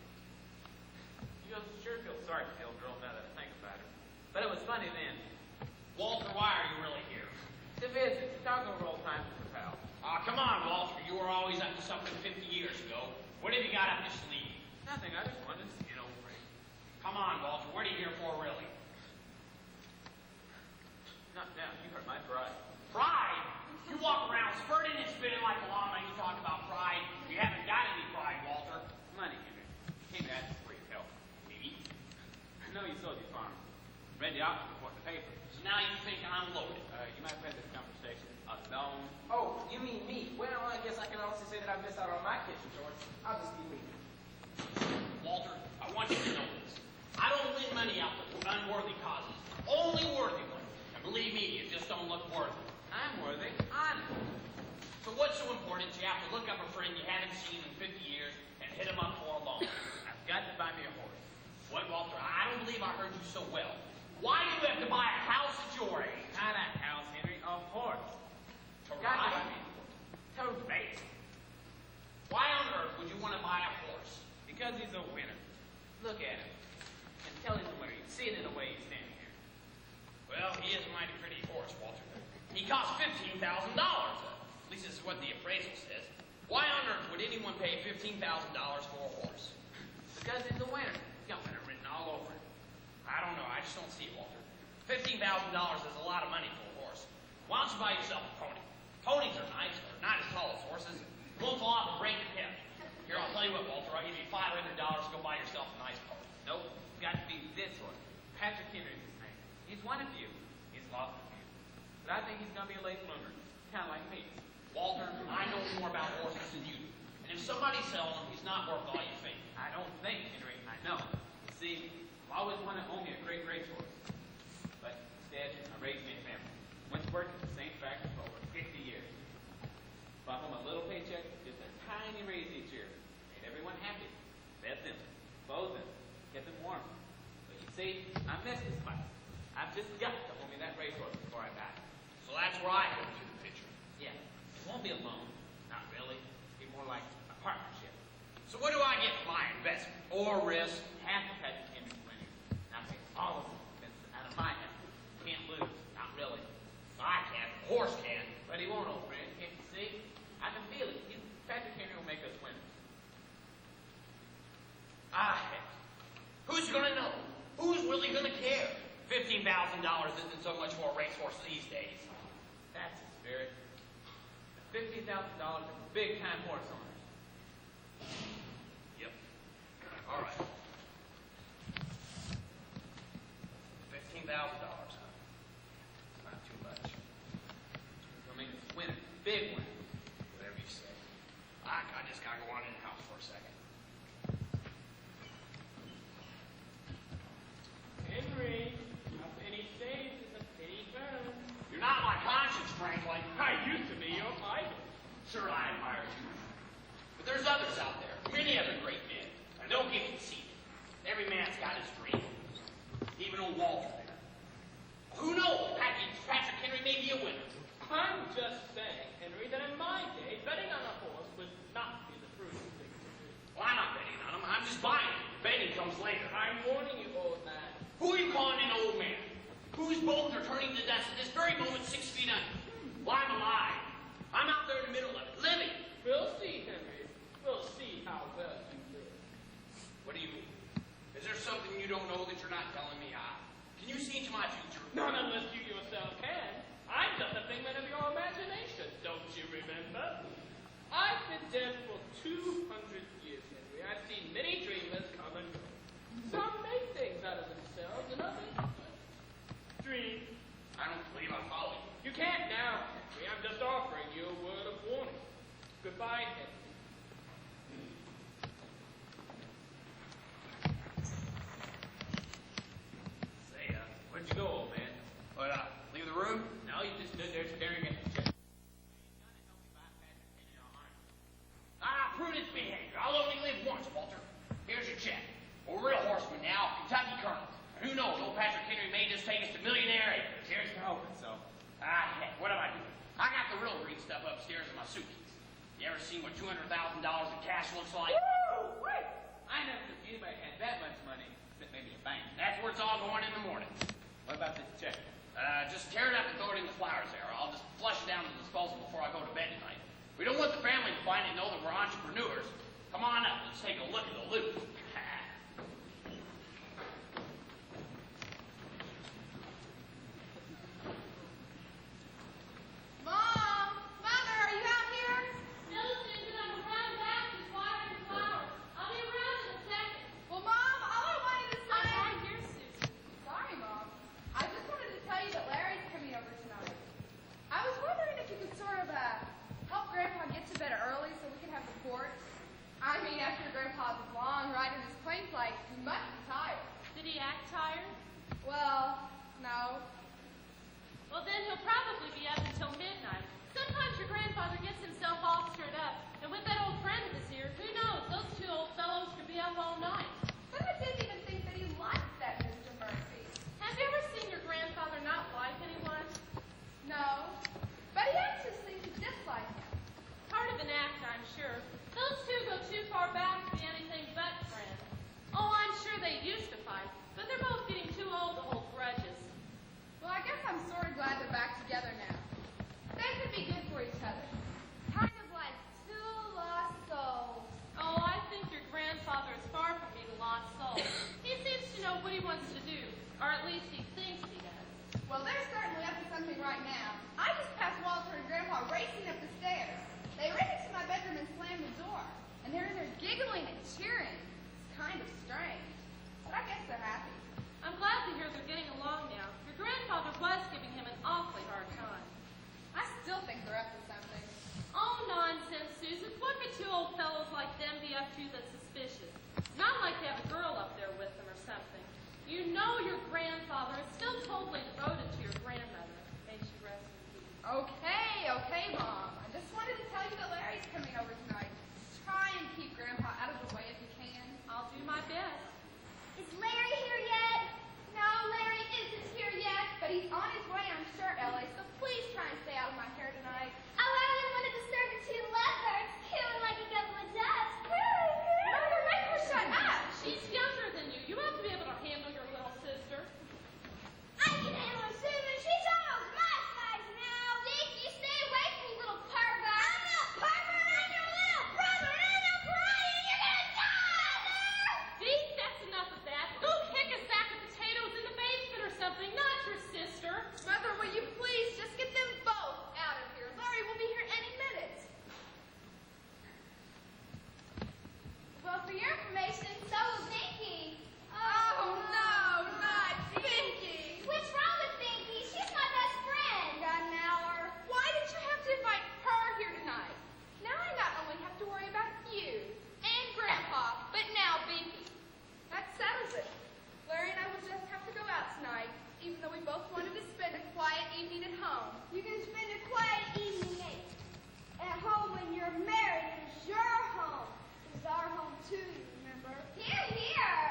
You sure feel sorry for the old girl now that I think about her. But it was funny then. Walter, why are you really here? To visit, to talk over old times with her pal. Come on, Walter. You were always up to something 50 years ago. What have you got up your sleeve? Nothing, I just wanted to get over it. Come on, Walter. What are you here for, really? Not now, you hurt my pride. Pride? You walk around spurting and spitting like a llama and you talk about pride. You haven't got any pride, Walter. Money, Henry. Came to ask for your help. Maybe. I know you sold your farm. Read the option before the paper. So now you think I'm loaded. You might have had this conversation alone. Oh, you mean me? Well, I guess I can also say that I missed out on my kitchen chores. I'll just be leaving. Walter, I want you to know this. I don't lend money out to unworthy causes. Only worthy ones. And believe me, you just don't look worthy. I'm worthy. I'm. So what's so important you have to look up a friend you haven't seen in 50 years and hit him up for a loan? I've got to buy me a horse. What, Walter? I don't believe I heard you so well. Why do you have to buy a house at your age? Not a house, Henry. A horse. To Got to buy ride? me a horse. To race. Why on earth would you want to buy a horse? Because he's a winner. Look at him. And tell him the winner. You see it in the way he's standing here. Well, he is a mighty pretty horse, Walter. He costs $15,000. At least this is what the appraisal says. Why on earth would anyone pay $15,000 for a horse? Because he's a winner. He's got winner written all over him. I don't know. I just don't see it, Walter. $15,000 is a lot of money for a horse. Why don't you buy yourself a pony? Ponies are nice, but they're not as tall as horses. Won't fall off and break your hip. Here, I'll tell you what, Walter, I'll give you $500 to go buy yourself a nice pony. Nope, it's got to be this horse. Patrick Henry's his name. He's one of you. He's lost a few. But I think he's going to be a late bloomer. Kind of like me. Walter, I know more about horses than you do. And if somebody's selling them, he's not worth all you think. I don't think, Henry. I know. You see, I've always wanted to own me a great racehorse. But instead, I raised me a family. Went to work at the same factory for over 50 years. Brought home a little paycheck, just a tiny raise each year. Made everyone happy. Fed them, clothed them, kept them warm. But you see, I miss this fight. I've just got to own me that racehorse before I die. So that's where I come into the picture. Yeah, it won't be a loan. Not really. It'll be more like a partnership. So what do I get for my investment? Or risk? Half of Patrick Henry's winnings. Now take all of them. That's out of my hand. Can't lose. Not really. I can't. The horse can. But he won't, old friend. Can't you see? I can feel it. Patrick Henry will make us winners. Heck. Who's gonna know? Who's really gonna care? $15,000 isn't so much for a racehorse these days. That's the spirit. $15,000 for big-time horse owners. Yep. All right. $15,000, huh? It's not too much. He'll make us winners. Big winners. Whatever you say. I just gotta go on in the house for a second. Henry, a penny saved is a penny earned. You're not my conscience, Franklin. I used to be your idol. Sure, I admire you. But there's others out there, many other great men. And don't get conceited. Every man's got his dream. Even old Walter there. Who knows? Patrick Henry may be a winner. I'm just saying, Henry, that in my day, betting on a horse would not be the prudent thing to do. Well, I'm not betting on him. I'm just buying him. Betting comes later. I'm warning you, old man. Who are you calling an old man? Whose bones are turning to dust at this very moment 6 feet under? Well, I'm alive. I'm out there in the middle of it, living. We'll see, Henry. We'll see how well you live. What do you mean? Is there something you don't know that you're not telling me? Can you see into my future? Not unless you yourself can. I'm just a figment of your imagination, don't you remember? I've been dead for 200 years, Henry. I've seen many dreamers come and go. Some make things out of themselves, and others don't. Dream. I don't believe I follow you. You can't now, Henry. I'm just offering you a word of warning. Goodbye, Henry. Say, Where'd you go, old man? what, leave the room? No, you just stood there staring at the check. Prudence behavior. I'll only live once, Walter. Here's your check. We're real horsemen now, Kentucky colonels. And who knows, old Patrick Henry may just take us to millionaire acres. Here's to hoping so. Heck, what am I doing? I got the real green stuff upstairs in my suitcase. You ever seen what $200,000 in cash looks like? Woo! Wait! I never knew anybody had that much money, except maybe a bank. That's where it's all going in the morning. What about this check? Just tear it up and throw it in the flowers there. I'll just flush it down to the disposal before I go to bed tonight. We don't want the family to find and know that we're entrepreneurs. Come on up, let's take a look at the loot. Mom! Mother, are you out here? No, Susan, I'm around back and watering the flowers. I'll be around in a second. Well, Mom, all I wanted to say... I'm right here, Susan. Sorry, Mom. I just wanted to tell you that Larry's coming over tonight. I was wondering if you could sort of help Grandpa get to bed early so we can have reports. I mean, after Grandpa's long ride in his plane flight, he must be tired. Did he act tired? Well, no. Well, then he'll probably be up until midnight. Sometimes your grandfather gets himself all stirred up. And with that old friend of his here, who knows? Those two old fellows could be up all night. But I didn't even think that he liked that Mr. Murphy. Have you ever seen your grandfather not like anyone? No. But he actually seemed to dislike him. Part of an act, I'm sure. Those two go too far back to be anything but friends. Oh, I'm sure they used to fight, but they're both getting too old to hold grudges. Well, I guess I'm sort of glad they're back together now. They could be good for each other. Kind of like two lost souls. Oh, I think your grandfather is far from being a lost soul. He seems to know what he wants to do, or at least he thinks he does. Well, they're certainly up to something right now. I just passed Walter and Grandpa racing up the stairs. They ran into my bedroom and slammed the door. And they're in there giggling and cheering. It's kind of strange. But I guess they're happy. I'm glad to hear they're getting along now. Your grandfather was giving him an awfully hard time. I still think they're up to something. Oh, nonsense, Susan. What could two old fellows like them be up to that's suspicious? Not like to have a girl up there with them or something. You know your grandfather is still totally devoted to your grandmother. May she rest in peace. Okay, Mom. I just wanted to tell you that Larry's coming over tonight. Try and keep Grandpa out of the way if you can. I'll do my best. Is Larry here yet? No, Larry isn't here yet, but he's on his way, I'm sure, Ellie, so please try and stay out of my hair tonight. Oh, I only wanted to serve the two lovebirds, cooing like a couple of ducks. Mother, make her shut up! She's younger than you. You have to be able to handle your little sister. I can handle her, Susan. She's almost my size now. Vicky, stay away from me, little pervert. I'm no pervert. I'm your little brother, and I'm not crying. You're gonna die. Dee, that's enough of that. Go kick a sack of potatoes in the basement or something, not your sister. Mother, will you please just get them both out of here? Larry will be here any minute. Well, for your information, so will Vicky. Oh, no, not Pinky. What's wrong with Vicky? She's my best friend. Got an hour. Why did you have to invite her here tonight? Now I not only have to worry about you and Grandpa, but now Pinky. That settles it. Larry and I will just have to go out tonight, even though we both wanted to spend a quiet evening at home. You can spend a quiet evening at home when you're married. It's your home. It's our home too, remember? Here.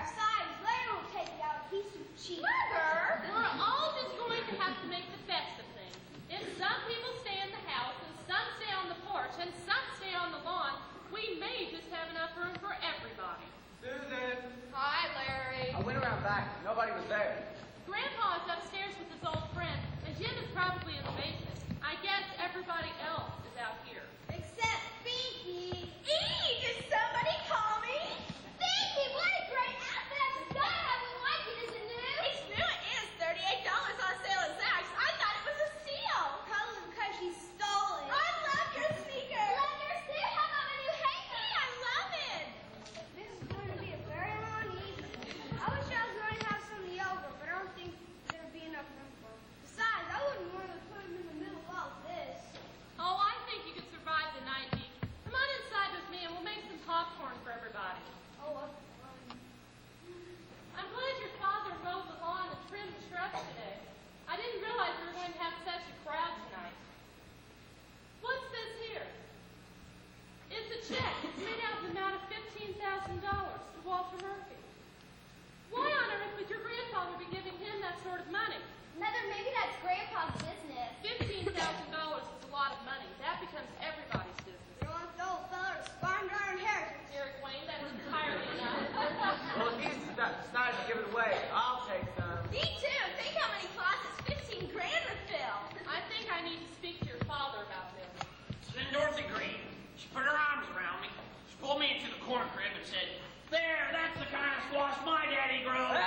Besides, Larry will take you out. He's too cheap. Mother! We're all just going to have to make the best of things. If some people stay in the house, and some stay on the porch, and some stay on the lawn, we may just have enough room for everybody. Susan! Hi, Larry. I went around back. Nobody was there. Grandpa is upstairs with his old friend, and Jim is probably in the basement. I guess everybody else is out here. Except Vicky. Did somebody call me? Vicky, what a great outfit. God, I would like it. Is it new? It's new. It is $38 on sale at Zach's. I thought it was a steal. Probably because she stole it. I love your sneakers. Love your suit. How about my new hanger? I love it. This is going to be a very long evening. I wish I was going to have some yoga, but I don't think there'd be enough room for it. Besides, I wouldn't want to put him in the middle of all this. Oh, I think you could survive the night, Deke. Come on inside with me, and we'll make some popcorn for everybody. Oh, that's fine. I'm glad your father mowed the lawn and trimmed the shrubs today. I didn't realize we were going to have such a crowd tonight. What's this here? It's a check. It's made out in the amount of $15,000 to Walter Murphy. Why on earth would your grandfather be giving him that sort of money? Mother, maybe that's Grandpa's business. $15,000 is a lot of money. That becomes everybody's business. You want the old fella to squander our inheritance. Eric Wayne, that is entirely enough. Well, if he's decided to give it away, I'll take some. Me too. Think how many closets 15 grand would fill. I think I need to speak to your father about this. Then Dorothy Green, she put her arms around me, she pulled me into the corn crib and said, "There, that's the kind of squash my daddy grows."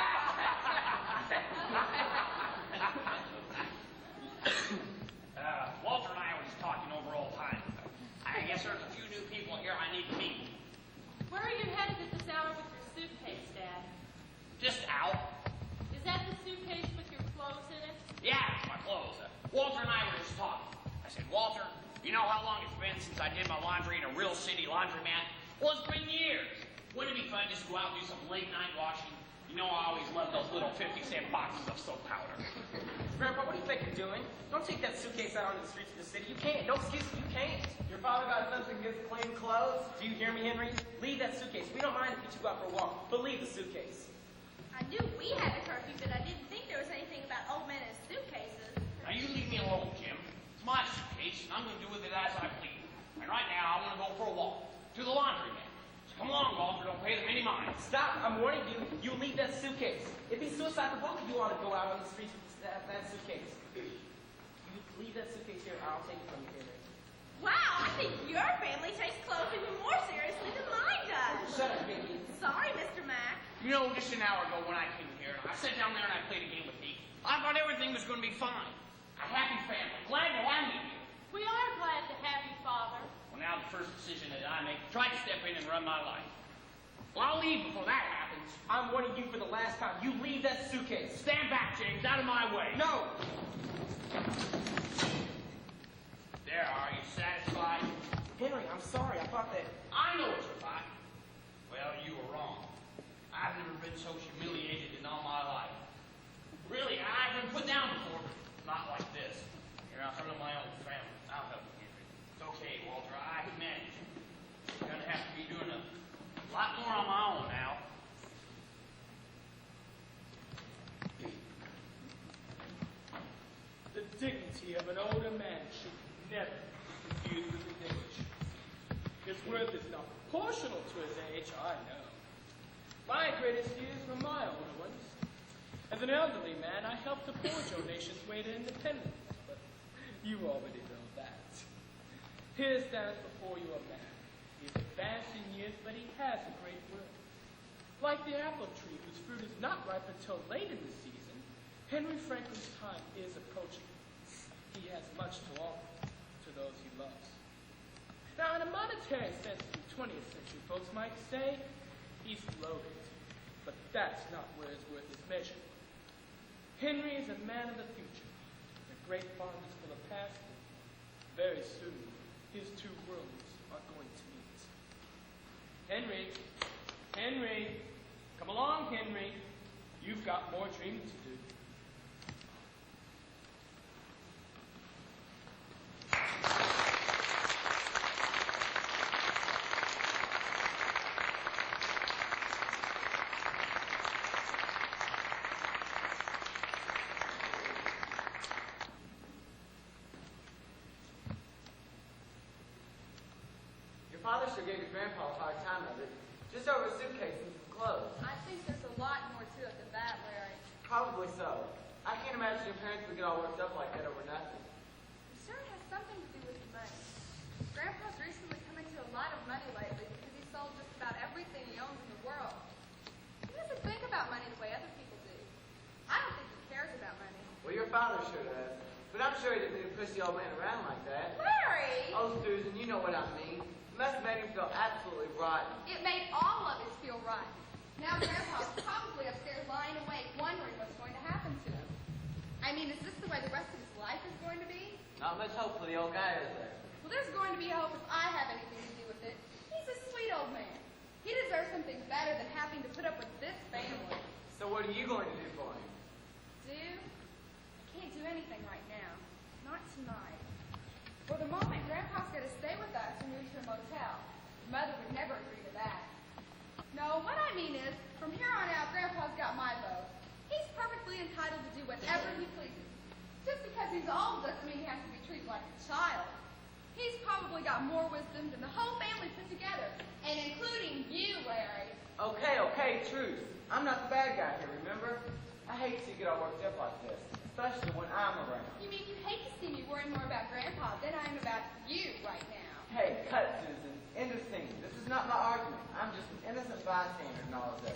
Walter and I were just talking over old times. I guess there's a few new people here I need to meet. Where are you headed at this hour with your suitcase, Dad? Just out. Is that the suitcase with your clothes in it? Yeah, it's my clothes. Walter and I were just talking. I said, "Walter, you know how long it's been since I did my laundry in a real city laundromat?" "Well, it's been years. Wouldn't it be fun just to go out and do some late night washing? You know I always love those little 50-cent boxes of soap powder." Grandpa, what do you think you're doing? Don't take that suitcase out onto the streets of the city. You can't. No excuse. You can't. Your father got something against clean clothes. Do you hear me, Henry? Leave that suitcase. We don't mind if you two go out for a walk, but leave the suitcase. I knew we had a curfew, but I didn't think there was anything about old men and suitcases. Now you leave me alone, Jim. It's my suitcase, and I'm going to do with it as I please. And right now, I want to go for a walk to the laundromat. So come along, Walter. Don't pay them any mind. Stop. I'm warning you. You leave that suitcase. It'd be suicide for both of you want to go out on the streets with that suitcase. You leave that suitcase here. I'll take it from you, Henry. Wow, I think your family takes clothes even more seriously than mine does. Shut up, Vicky. Sorry, Mr. Mack. You know, just an hour ago when I came here, I sat down there and I played a game with Deke. I thought everything was going to be fine. A happy family. Glad to have you here. We are glad to have you, Father. Well, now the first decision that I make, try to step in and run my life. Well, I'll leave before that happens. I'm warning you for the last time. You leave that suitcase. Stand back, James. Out of my way. No! There, are you satisfied? Henry, I'm sorry. I thought that... I know what you thought. Well, you were wrong. I've never been so humiliated in all my life. Really, I've been put down before, but not like this. You're in front of my own family. I'll help you, Henry. It's okay, Walter. I can manage. I'm gonna have to be doing a lot more on my own now. The dignity of an older man should never be confused with his age. His worth is not proportional to his age, I know. My greatest years were my older ones. As an elderly man, I helped to forge our nation's way to independence, but you already know that. Here stands before you a man. He is advanced in years, but he has a great worth. Like the apple tree whose fruit is not ripe until late in the season, Henry Franklin's time is approaching. He has much to offer to those he loves. Now, in a monetary sense, in the 20th century, folks might say he's loaded, but that's not where his worth is measured. Henry is a man of the future. The great farm is full of past. Very soon, his two worlds are going to meet. Henry, Henry, come along, Henry. You've got more dreaming to do. Your father sure gave your grandpa a hard time of it, just over a suitcase and some clothes. I think there's a lot more to it than that, Larry. Probably so. I can't imagine your parents would get all worked up like that over nothing. I'm sure it has something to do with the money. Grandpa's recently come into a lot of money lately because he sold just about everything he owns in the world. He doesn't think about money the way other people do. I don't think he cares about money. Well, your father sure does. But I'm sure he didn't mean to push the old man around like that. Larry! Oh, Susan, you know what I mean. It must have made him feel absolutely rotten. It made all of us feel right. Now Grandpa's probably upstairs lying awake wondering what's going to happen to him. I mean, is this the way the rest of his life is going to be? Not much hope for the old guy, is there? Well, there's going to be hope if I have anything to do with it. He's a sweet old man. He deserves something better than having to put up with this family. So what are you going to do for him? Do? I can't do anything right now. Not tonight. For the moment, Grandpa's going to stay with us and move to a motel. Mother would never agree to that. No, what I mean is, from here on out, Grandpa's got my vote. He's perfectly entitled to do whatever he pleases. Just because he's old doesn't mean he has to be treated like a child. He's probably got more wisdom than the whole family put together, and including you, Larry. Okay, truth. I'm not the bad guy here, remember? I hate to see you get all worked up like this, especially when I'm around. You mean you hate to see me worrying more about Grandpa than I am about you right now? Hey, cut, Susan. End of scene. This is not my argument. I'm just an innocent bystander in all of this.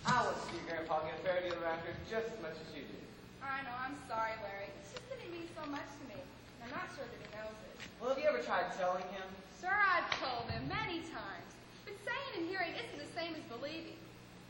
I want to see your grandpa get a fair deal around here just as much as you do. I know, I'm sorry, Larry. It's just that he means so much to me. And I'm not sure that he knows it. Well, have you ever tried telling him? Sure, I've told him many times. But saying and hearing isn't the same as believing.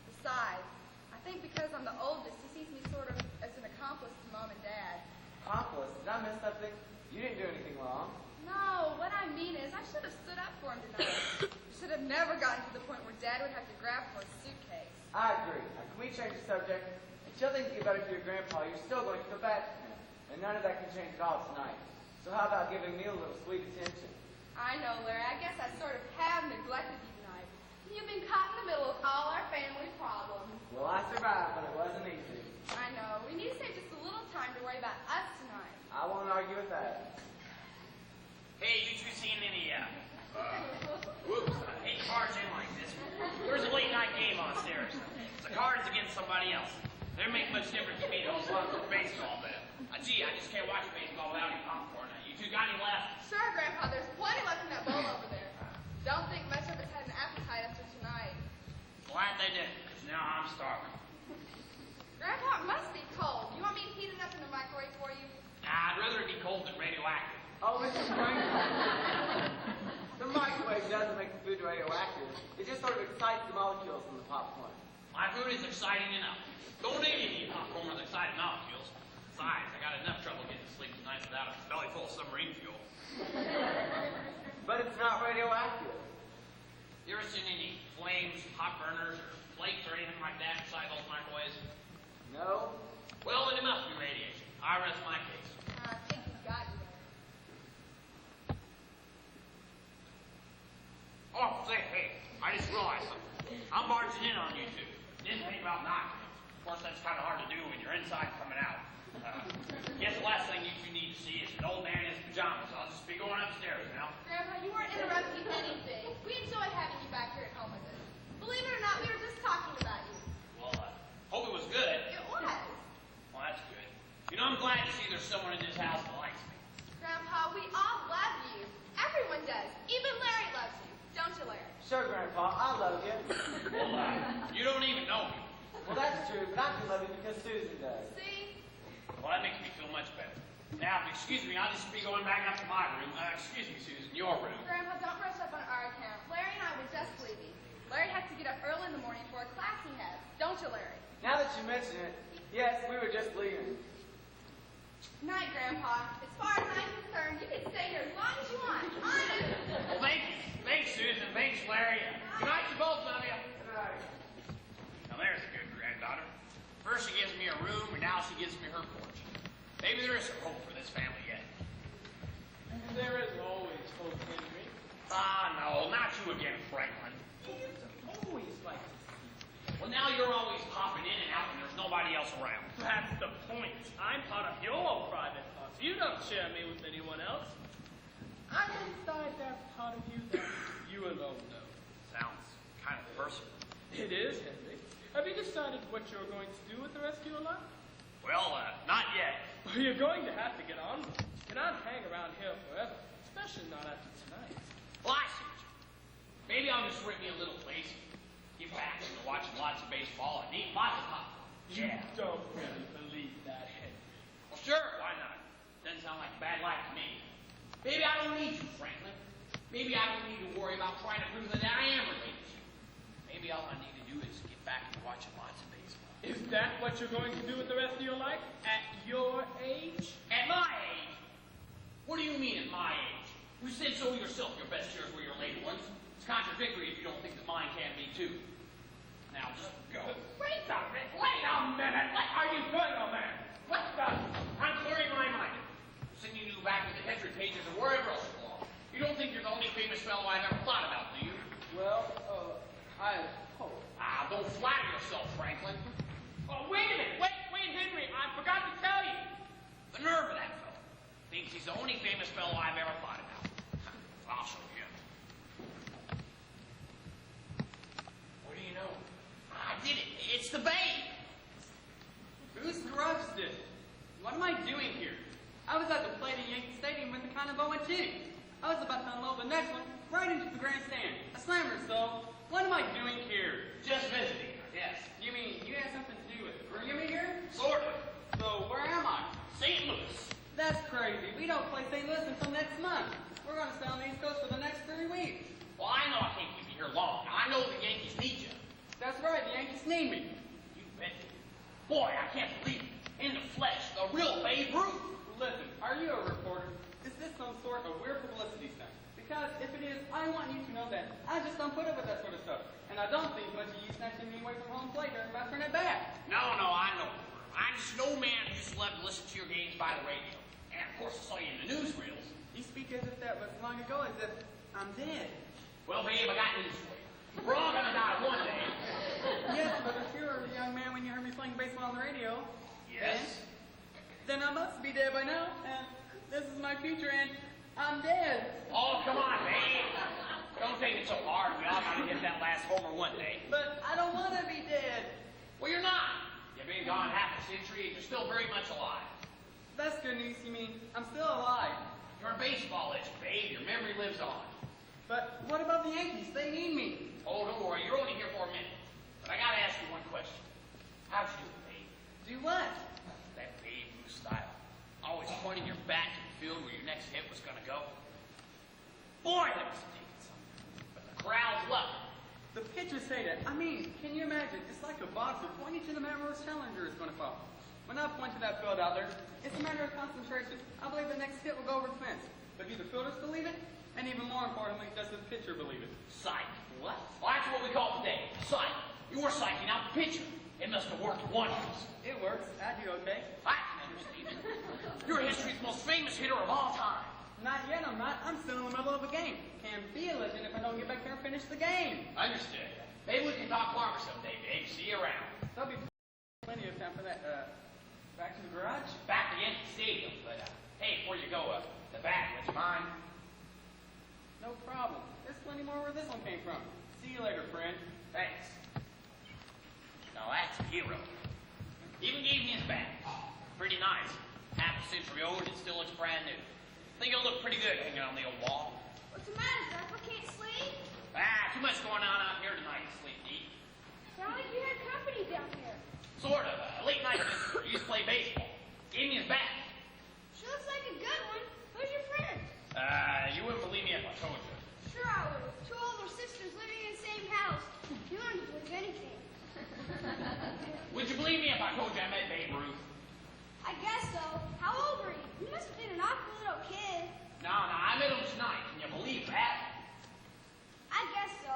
Besides, I think because I'm the oldest, he sees me sort of as an accomplice to Mom and Dad. Accomplice? Did I miss something? You didn't do anything wrong. No, what I mean is I should have stood up for him tonight. I should have never gotten to the point where Dad would have to grab for a suitcase. I agree. Now, can we change the subject? Until things get better for your grandpa, you're still going to go back to him. And none of that can change at all tonight. So how about giving me a little sweet attention? I know, Larry. I guess I sort of have neglected you tonight. You've been caught in the middle of all our family problems. Well, I survived, but it wasn't easy. I know. We need to save just a little time to worry about us tonight. I won't argue with that. Hey, you two seen any, whoops, I hate cards in like this. There's a late night game on stairs. The cards against somebody else. They don't make much difference to me to hold one for baseball bet. Gee, I just can't watch baseball without any popcorn. You two got any left? Sure, Grandpa. There's plenty left in that bowl over there. Don't think much of us had an appetite after tonight. Glad they did, because now I'm starving. Grandpa, it must be cold. You want me to heat it up in the microwave for you? Nah, I'd rather it be cold than radioactive. Oh, Mrs. Franklin. The microwave doesn't make the food radioactive. It just sort of excites the molecules in the popcorn. My food is exciting enough. Don't need any popcorn with exciting molecules. Besides, I got enough trouble getting to sleep tonight without a belly full of submarine fuel. But it's not radioactive. You ever seen any flames, hot burners, or flakes or anything like that inside those microwaves? No? Well, then it must be radiation. I rest my case. I think he's got you. Oh, say, hey, I just realized something. I'm barging in on you two. Didn't think about knocking. Of course, that's kind of hard to do when you're inside coming out. Guess the last thing you two need to see is an old man in his pajamas. I'll just be going upstairs now. Grandpa, you weren't interrupting anything. We enjoy having you back here at home with us. Believe it or not, we were just talking about you. Well, hope it was good. It was. Well, that's good. You know, I'm glad to see there's someone in this house that likes me. Grandpa, we all love you. Everyone does. Even Larry loves you. Don't you, Larry? Sure, Grandpa, I love you. Well, you don't even know me. Well, that's true, but I can love you because Susan does. See? Well, that makes me feel much better. Now, excuse me, I'll just be going back up to my room. Excuse me, Susan, your room. Grandpa, don't rush up on our account. Larry and I were just leaving. Larry has to get up early in the morning for a class he has. Don't you, Larry? Now that you mention it, yes, we were just leaving. Night, Grandpa. As far as I'm concerned, you can stay here as long as you want. Honest. Well, thank you. Thanks, Susan. Thanks, Larry. Good night to both of you. Good night. Now, there's a good granddaughter. First she gives me a room, and now she gives me her porch. Maybe there is some hope for this family yet. There is always hope, Henry. Ah, no, not you again, Franklin. Kids always like to see. Well, now you're always popping in and out when there's nobody else around. That's the point. I'm part of your private thoughts. You don't share me with anyone else. I'm inside that part of you that you alone know. Sounds kind of personal. It is, Henry. Have you decided what you're going to do with the rest of your life? Well, not yet. Well, you're going to have to get on with it. You cannot hang around here forever, especially not after tonight. Well, I see what you mean. Maybe I'll just rent me a little place, get back into watching lots of baseball and eating lots of popcorn. You don't really believe that, Henry. Well, sure, why not? Doesn't sound like a bad life to me. Maybe I don't need you, Franklin. Maybe I don't need to worry about trying to prove that I am related to you. Maybe all I need to do is get back into watching lots of baseball. Is that what you're going to do with the rest of your life? At your age? At my age? What do you mean at my age? You said so yourself your best years were your later ones. It's contradictory if you don't think that mine can be too. Now just go. Wait a minute. Wait a minute. What are you doing over there? What's the... I'm clearing my mind. Sending you back to the history pages or wherever else you belong. You don't think you're the only famous fellow I've ever thought about, do you? Well, I hope. Ah, don't flatter yourself, Franklin. Oh, wait a minute. Wait, Henry. I forgot to tell you. The nerve of that fellow. Thinks he's the only famous fellow I've ever thought about. I'll show him. What do you know? I did it. It's the babe. Who's roasted? What am I doing here? I was at the plate at Yankee Stadium with the kind of went titty. I was about to unload the next one right into the grandstand. A slammer, so what am I doing here? Just visiting, yes. You mean you had something to do with bringing me here? Sort of. So where am I? St. Louis. That's crazy. We don't play St. Louis until next month. We're going to stay on the East Coast for the next 3 weeks. Well, I know I can't keep you here long. I know the Yankees need you. That's right. The Yankees need me. You bet. Boy, I can't believe it. In the flesh, the real Babe Ruth. Listen, are you a reporter? Is this some sort of weird publicity stunt? Because if it is, I want you to know that I just don't put up with that sort of stuff. And I don't think much of you snatching me away from home plate or about turning it back. No, I know. I'm just no man who just loved to listen to your games by the radio. And of course, I saw you in the newsreels. You speak as if that was long ago, as if I'm dead. Well, babe, I got news for you. We're all gonna die one day. Yes, but if you were a young man when you heard me playing baseball on the radio, Yes? then I must be dead by now. And this is my future, and I'm dead. Oh, come on, babe. Don't take it so hard. We all gotta hit that last homer one day. But I don't want to be dead. Well, you're not. You've been gone half a century and you're still very much alive. That's good news. You mean I'm still alive? You're a baseball legend, babe. Your memory lives on. But what about the Yankees? They need me. Oh, don't worry. You're only here for a minute. But I gotta ask you one question. How'd you do it, babe? say that. I mean, can you imagine? It's like a boxer pointing to the man where his challenger is going to fall. When I point to that field out there, it's a matter of concentration. I believe the next hit will go over the fence. But do the fielders believe it? And even more importantly, does the pitcher believe it? Sight. What? Well, that's what we call it today. Sight. You were psyching out the pitcher. It must have worked wonders. It works. I do okay. I can understand. You're history's most famous hitter of all time. Not yet, I'm not. I'm still in the middle of a game. Can't be a legend if I don't get back there and finish the game. Understood. Maybe we can talk longer someday, babe. See you around. There'll be plenty of time for that. Back to the garage? Back to the empty stadium, but hey, before you go, the bat, would you mind? No problem. There's plenty more where this one came from. See you later, friend. Thanks. Now that's a hero. Even gave me his bat. Pretty nice. Half a century old and still looks brand new. Think it'll look pretty good hanging on the old wall. What's the matter, Grandpa? Can't sleep? Too much going on out here tonight to sleep deep. Sound like you had company down here. Sort of. Late night visitor. Used to play baseball. Gave me his bat. She looks like a good one. Who's your friend? You wouldn't believe me if I told you. Sure I would. Two older sisters living in the same house. You wouldn't believe anything. Would you believe me if I told you I met Babe Ruth? I guess so. How old were you? You must have been an awful little kid. No, I met him tonight. Can you believe that? I guess so.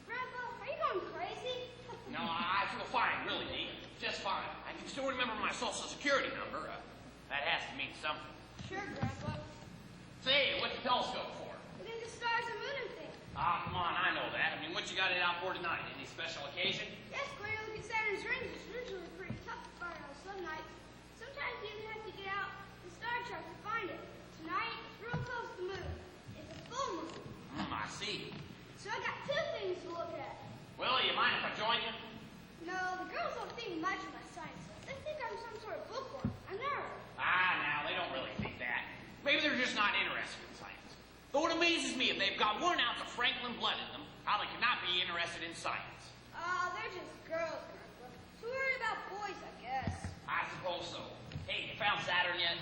Grandpa, are you going crazy? No, I feel fine, really, Dee. Just fine. I can still remember my social security number. That has to mean something. Sure, Grandpa. Say, what's the telescope for? Look at the stars and moon and things. Ah, come on, I know that. I mean, what you got it out for tonight? Any special occasion? Yes, going to look at Saturn's rings is usually pretty tough to find on some nights. Sometimes you even have to get out the star chart to find it. Tonight, it's real close to the moon. It's a full moon. I see. So I got two things to look at. Well, you mind if I join you? No, the girls don't think much of my science stuff. They think I'm some sort of bookworm. A nerd. Now, they don't really think that. Maybe they're just not interested in science. Though it amazes me if they've got 1 ounce of Franklin blood in them, how they cannot be interested in science. They're just girls, Grandpa. Too worried about boys, I guess. I suppose so. Hey, you found Saturn yet?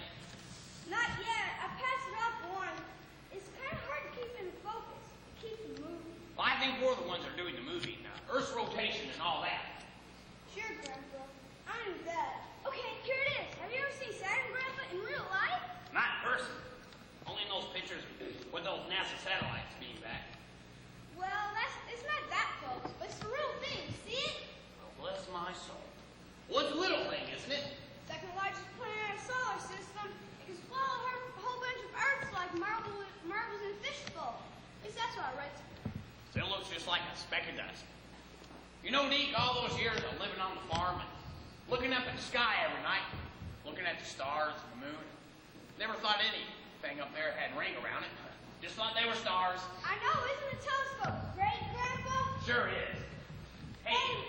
Not yet. I passed it up one. It's kind of hard to keep in focus. It keeps moving. Well, I think we're the ones that are doing the moving. Earth's rotation and all that. Sure, Grandpa. I knew that. Okay, here it is. Have you ever seen Saturn, Grandpa, in real life? Not in person. Only in those pictures with those NASA satellites being back. Well, it's not that close, but it's the real thing. See it? Well, bless my soul. Well, it's a little thing, isn't it? Second largest planet in our solar system. It can swallow a whole bunch of Earths like marbles in a fishbowl. At least that's what I read. Still looks just like a speck of dust. You know, Deke, all those years of living on the farm and looking up at the sky every night, looking at the stars and the moon, never thought anything up there had a ring around it. Just thought they were stars. I know, isn't the telescope great, Grandpa? Sure is. Hey,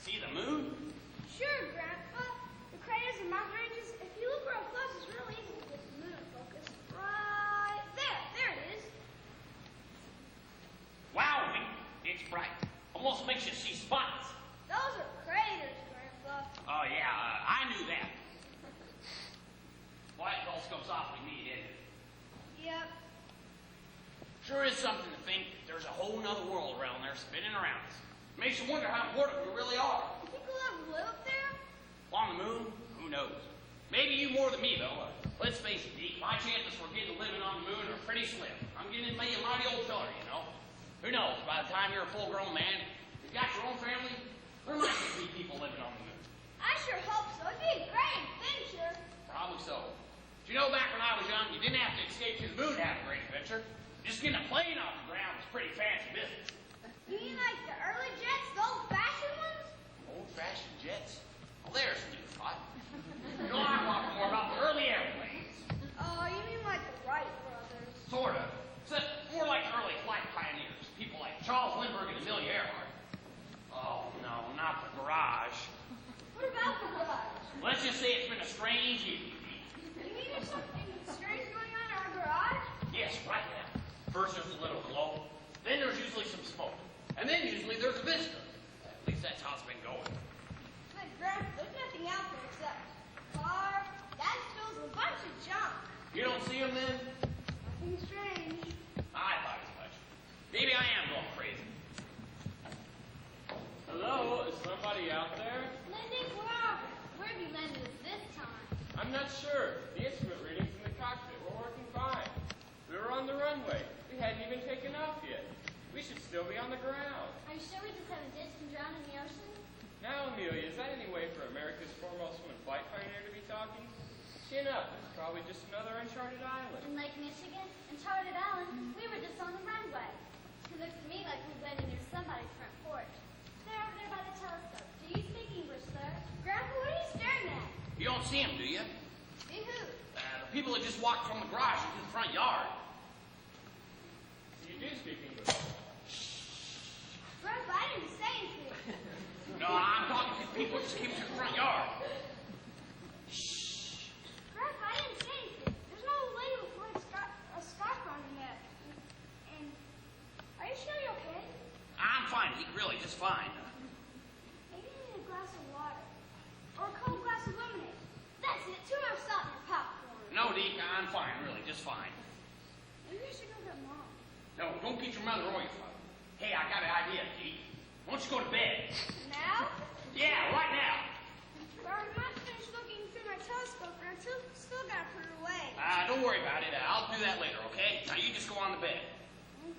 see the moon? Sure, Grandpa. The craters and mountain ranges, if you look real close, it's real easy to get the moon in focus. Right there. There it is. Wow, it's bright. Almost makes you see spots. Those are craters, Grandpa. Oh, yeah, I knew that. Well, that telescope's awfully neat, isn't it? Yep. Sure is something to think that there's a whole nother world around there spinning around us. Makes you wonder how important we really are. You think we'll ever live up there? On the moon? Who knows? Maybe you more than me, though. Let's face it, Deke, my chances for getting living on the moon are pretty slim. I'm getting to be a mighty old feller, you know. Who knows, by the time you're a full-grown man, you've got your own family, there might be people living on the moon. I sure hope so. It'd be a great adventure. Probably so. But you know, back when I was young, you didn't have to escape to the moon to have a great adventure. Just getting a plane off the ground was pretty fancy business. You mean like the early jets, the old-fashioned ones? Old-fashioned jets? Well, there's a new thought. You know, I'm talking more about the early airplanes. Oh, you mean like the Wright brothers? Sort of. Except more like early flight pioneers. People like Charles Lindbergh and Amelia Earhart. Oh, no, not the garage. What about the garage? Let's just say it's been a strange evening. You mean there's something strange going on in our garage? Yes, right now. First there's a little glow, then there's usually some smoke, and then usually there's a visitor. At least that's how it's been going. My Grandpa, there's nothing out there except a car, that fills with a bunch of junk. You don't see him then? Nothing strange. I thought as much. Maybe I am going crazy. I'm not sure. The instrument readings in the cockpit were working fine. We were on the runway. We hadn't even taken off yet. We should still be on the ground. Are you sure we just haven't ditched and drowned in the ocean? Now, Amelia, is that any way for America's foremost woman flight pioneer to be talking? Chin up. It's probably just another uncharted island. In Lake Michigan? Uncharted Island? We were just on the runway. It looks to me like we landed near somebody's front porch. They're over there by the telescope. Do you speak English, sir? Grandpa, what are you staring at? You don't see them, do you? See who? The people that just walked from the garage into the front yard. You do speak English. Grandpa, I didn't say anything. No, I'm talking to people that just came through the front yard. Grandpa, I didn't say anything. There's no lady with a scarf on her neck. And are you sure you're okay? I'm fine, Deke, really, just fine. Maybe you need a glass of water. Or a cold glass of lemonade. That's it. 2 hours salt in your popcorn. No, Deke, I'm fine, really, just fine. Maybe you should go get Mom. No, don't get your mother or your father. Hey, I got an idea, Deke. Why don't you go to bed? Now? Yeah, right now. Well, I'm not finished looking through my telescope, and I still gotta put it away. Don't worry about it. I'll do that later, okay? Now you just go on to bed.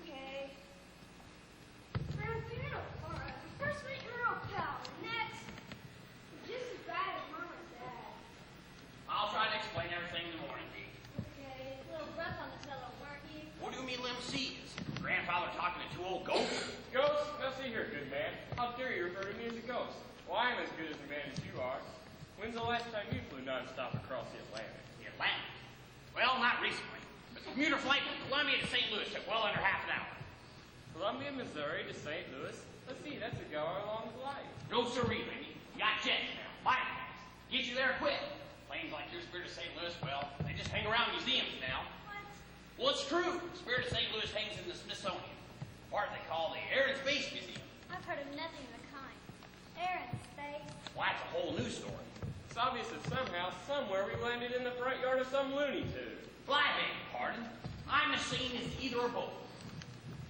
Okay. Grandpa, you know, first meet your old pal, and that's just as bad as Mom and Dad. I'll try to explain everything in the morning, Deke. Okay. A little rough on the fellow, weren't you? What do you mean, Lim sees? Grandfather talking to 2 old ghosts? Ghost? Now see here, good man. How dare you refer to me as a ghost? Well, I'm as good as a man as you are. When's the last time you flew nonstop across the Atlantic? The Atlantic? Well, not recently. But the commuter flight from Columbia to St. Louis took well under half an hour. Columbia, Missouri to St. Louis? Let's see, that's a go-along flight. No siree, baby. You got jets now. Bypass. Get you there quick. Planes like your Spirit of St. Louis, well, they just hang around museums now. What? Well, it's true. Spirit of St. Louis hangs in the Smithsonian, part they call the Air and Space Museum. I've heard of nothing of the kind. Air and space. Well, that's a whole new story. It's obvious that somehow, somewhere, we landed in the front yard of some Looney Tune. Well, I beg your pardon. I'm as sane as either or both.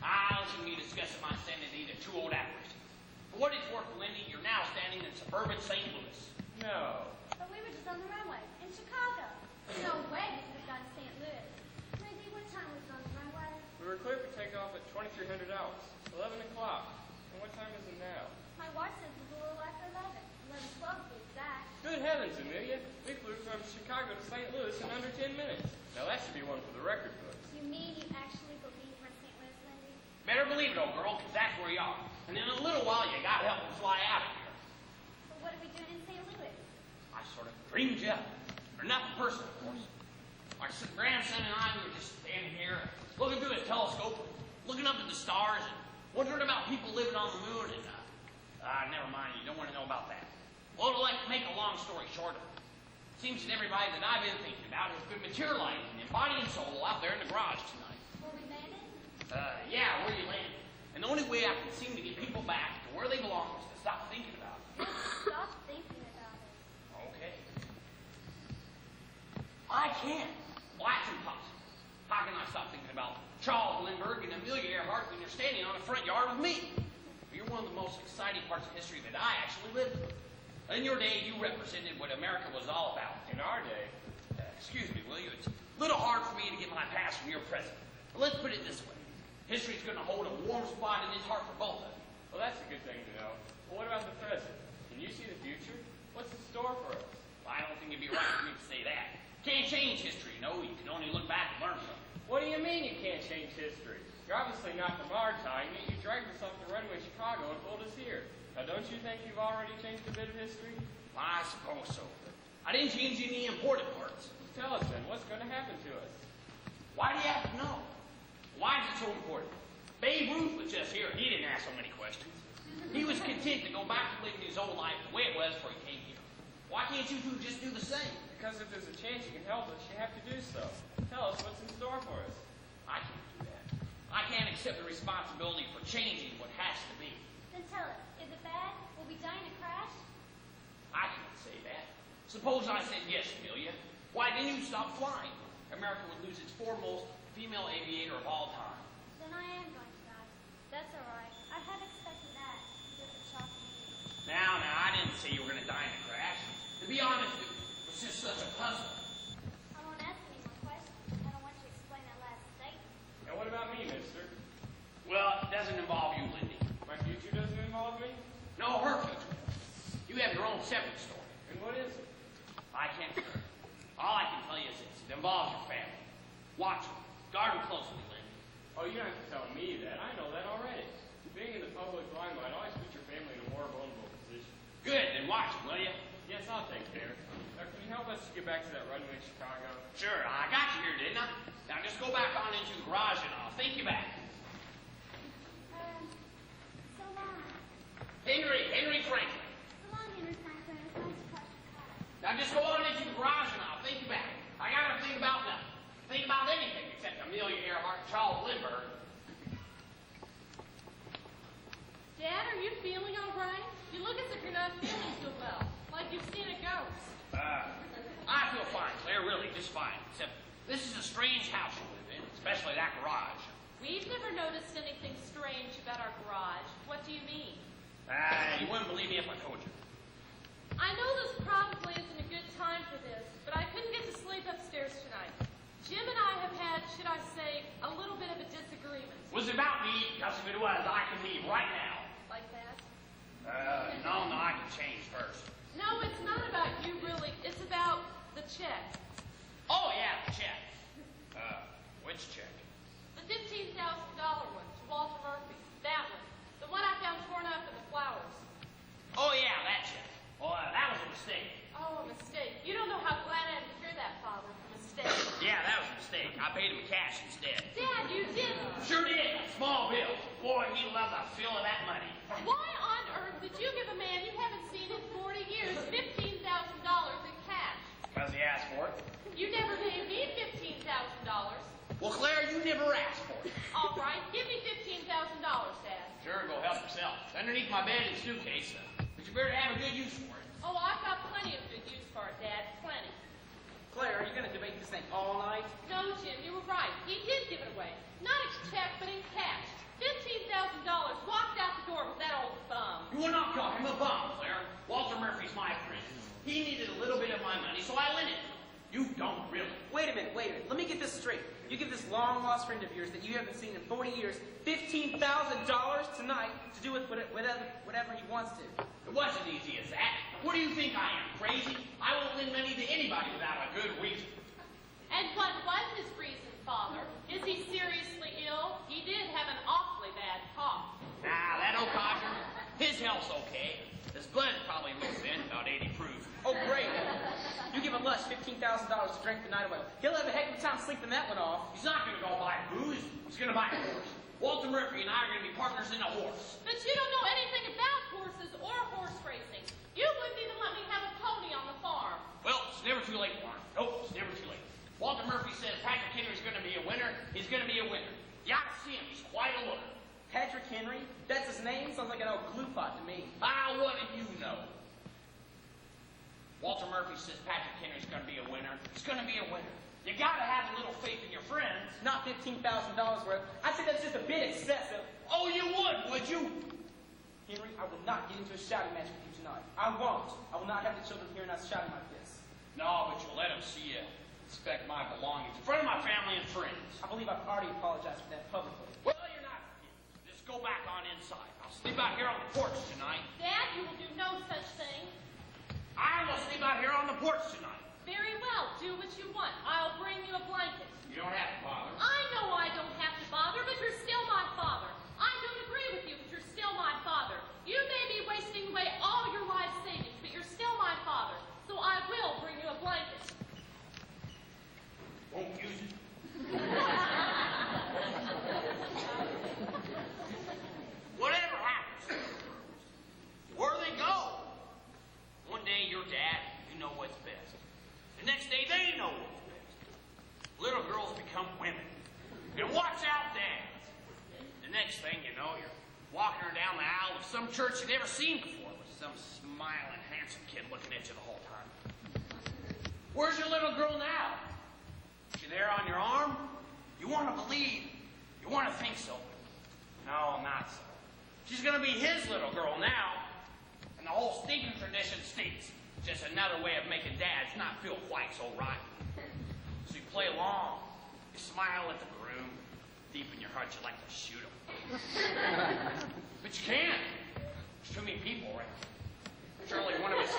I'll listen to you discussing my sanity to 2 old apparitions. For what it's worth, Lindy, you're now standing in suburban St. Louis. No. But we were just on the runway in Chicago. No way we could have gone to St. Louis. Maybe what time was on the runway? We were clear for takeoff at 2300 hours, 11 o'clock. And what time is it now? My watch says it was a little after 11. 11:12 to be exact. Good heavens, Amelia. We flew from Chicago to St. Louis in under 10 minutes. Now that should be one for the record books. You mean you actually believe we're in St. Louis, Lindy? Better believe it, old girl, because that's where you are. And in a little while, you gotta help us fly out of here. But what are we doing in St. Louis? I sort of dreamed you up. For nothing personal, of course. Our grandson and I, we were just standing here, looking through the telescope, looking up at the stars, and wondering about people living on the moon, and, never mind, you don't want to know about that. Well, to make a long story short, it seems that everybody that I've been thinking about has been materializing in body and soul out there in the garage tonight. Where we landed? Yeah, where you landed. And the only way I can seem to get people back to where they belong is to stop thinking about it. Stop thinking about it. Okay. I can't. Well, that's impossible. How can I stop thinking about Charles Lindbergh and Amelia Earhart when you're standing on the front yard with me? You're one of the most exciting parts of history that I actually lived through. In your day, you represented what America was all about. In our day. Excuse me, will you? It's a little hard for me to get my past from your present. But let's put it this way. History's going to hold a warm spot in his heart for both of you. Well, that's a good thing to know. But what about the present? Can you see the future? What's in store for us? I don't think it'd be right for me to say that. Can't change history, no. You can only look back and learn from it. What do you mean you can't change history? You're obviously not from our time, yet you dragged us off the runway in Chicago and pulled us here. Now, don't you think you've already changed a bit of history? I suppose so. But I didn't change any important parts. Tell us then, what's going to happen to us? Why do you have to know? Why is it so important? Babe Ruth was just here. He didn't ask so many questions. He was content to go back to living his old life the way it was before he came here. Why can't you two just do the same? Because if there's a chance you can help us, you have to do so. Tell us what's in store for us. I can't do that. I can't accept the responsibility for changing what has to be. Then tell us, is it bad? Will we die in a crash? I can't say that. Suppose I said yes, Amelia. Why didn't you stop flying? America would lose its foremost female aviator of all time. Then I am going to die. That's all right. I had expected that. It doesn't shock me. Now, I didn't say you were going to die in a crash. To be honest, it was just such a puzzle. own separate story. And what is it? I can't tell you. All I can tell you is this. It involves your family. Watch them. Guard them closely, Lynn. Oh, you don't have to tell me that. I know that already. Being in the public limelight always puts your family in a more vulnerable position. Good, then watch them, will you? Yes, I'll take care. Now, can you help us to get back to that runway in Chicago? Sure, I got you here, didn't I? Now just go back on into the garage and I'll take you back. So long. Henry Franklin. So long, Henry Franklin. It's nice to cross your car. Now just go on into the garage and I'll take you back. I gotta think about nothing. Think about anything except Amelia Earhart and Charles Lindbergh. Dad, are you feeling all right? You look as if you're not feeling too well, like you've seen a ghost. I feel fine, Claire, really, just fine. Except this is a strange house you live in, especially that garage. We've never noticed anything strange about our garage. What do you mean? You wouldn't believe me if I told you. I know this probably isn't a good time for this, but I couldn't get to sleep upstairs tonight. Jim and I have had, should I say, a little bit of a disagreement. Was it about me? Because if it was, I can leave right now. Like that? No, I can change first. No, it's not about you, really. It's about the check. Oh, yeah, the check. Which check? The $15,000 one to Walter Murphy. That one. The one I found torn up in the flowers. Oh, yeah, that check. Well, that was a mistake. Oh, a mistake. You don't know how glad I am to hear that, Father. A mistake. Yeah, that was a mistake. I paid him cash instead. Dad, you didn't. Sure did. Small bill. Boy, he loved the feel of that money. Why on earth did you give a man you haven't seen in 40 years $15,000 in cash? Because he asked for it. You never gave me $15,000. Well, Claire, you never asked for it. All right, give me $15,000, Dad. Sure, go help yourself. It's underneath my bed in the suitcase, but you better have a good use for it. Oh, I've got plenty of good use for it, Dad. Plenty. Claire, are you going to debate this thing all night? No, Jim, you were right. He did give it away. Not in check, but in cash. $15,000 walked out the door with that old bum. You will not call him a bum, Claire. Walter Murphy's my friend. He needed a little bit of my money, so I lent it to him. You don't really. Wait a minute. Let me get this straight. You give this long-lost friend of yours that you haven't seen in 40 years $15,000 tonight to do with whatever he wants to. It wasn't easy as that. What do you think I am, crazy? I won't lend money to anybody without a good reason. And what was his reason, Father? Is he seriously ill? He did have an awfully bad cough. Nah, that old codger, his health's okay. His blood's probably low thin, about 80 proof. Oh, great. You give a lush $15,000 to drink the night away. He'll have a heck of a time sleeping that one off. He's not going to go buy booze. He's going to buy a horse. Walter Murphy and I are going to be partners in a horse. But you don't know anything about horses or horse racing. You wouldn't even let me have a pony on the farm. Well, it's never too late, Warren. Nope, it's never too late. Walter Murphy says Patrick Henry's going to be a winner. He's going to be a winner. You ought to see him. He's quite a looker. Patrick Henry? That's his name? Sounds like an old glue pot to me. What do you know? Walter Murphy says Patrick Henry's going to be a winner. He's going to be a winner. You got to have a little faith in your friends. Not $15,000 worth. I'd say that's just a bit excessive. Oh, you would you? Henry, I will not get into a shouting match with you tonight. I won't. I will not have the children hearing us shouting like this. No, but you'll let them see you respect my belongings in front of my family and friends. I believe I've already apologized for that publicly. Well, you're not. Just go back on inside. I'll sleep out here on the porch tonight. Dad, you will do no such thing. I'm going to sleep out here on the porch tonight. Very well. Do what you want. I'll bring you a blanket. You don't have to bother. I know I don't have to bother, but you're still my father. I don't agree with you, but you're still my father. You may be wasting away all your life savings, but you're still my father. So I will bring you a blanket. Won't use it. Whatever happens, where they go. One day you're dad, you know what's best. The next day they know what's best. Little girls become women. And watch out, dads. The next thing you know, you're walking her down the aisle of some church you've never seen before with some smiling, handsome kid looking at you the whole time. Where's your little girl now? Is she there on your arm? You want to believe. You want to think so. No, not so. She's going to be his little girl now. And the whole stinking tradition stinks. Just another way of making dads not feel quite so right. So you play along. You smile at the groom. Deep in your heart, you'd like to shoot him. But you can't. There's too many people around. Surely one of his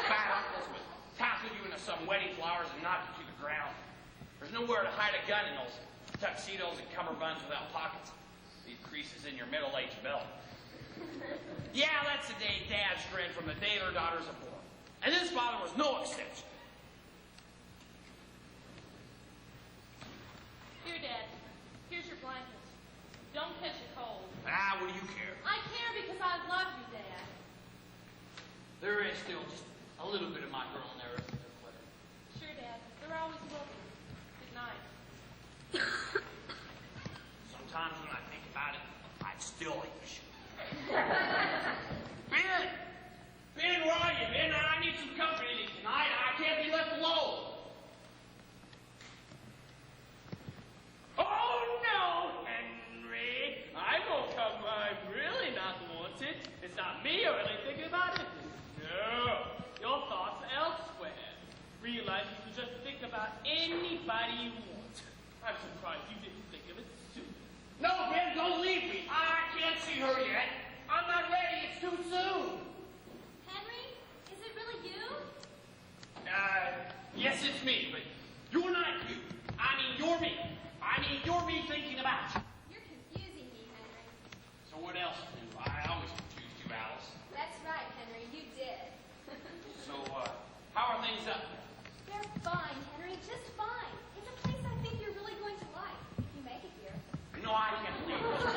nowhere to hide a gun in those tuxedos and cummerbunds without pockets. Leave creases in your middle-aged belt. Yeah, that's the day Dad's friend from the day their daughters are born. And his father was no exception. Here, Dad. Here's your blanket. Don't catch a cold. Ah, what do you care? I care because I love you, Dad. There is still just a little bit of my girl in there, isn't there, Claire? Sure, Dad. They're always welcome. Good night. Sometimes when I think about it, I'd still like to shoot. Ben! Ben, where are you, Ben? I need some company tonight. I can't be left alone. Oh, no, Henry. I won't come. I'm really not wanted. It's not me you're really thinking about it. No. Your thoughts are elsewhere. Realize you can just think about anybody you want. I'm surprised you didn't think of it sooner. No, Ben, don't leave me. I can't see her yet. I'm not ready. It's too soon. Henry, is it really you? Yes, it's me, but you're not you. I mean, you're me. I mean, you're me thinking about you. You're confusing me, Henry. So what else do? I always confuse you, Alice. That's right, Henry. You did. So, how are things up? They're fine, Henry. Just fine. It's a place I think you're really going to like if you make it here. No, I can't believe it.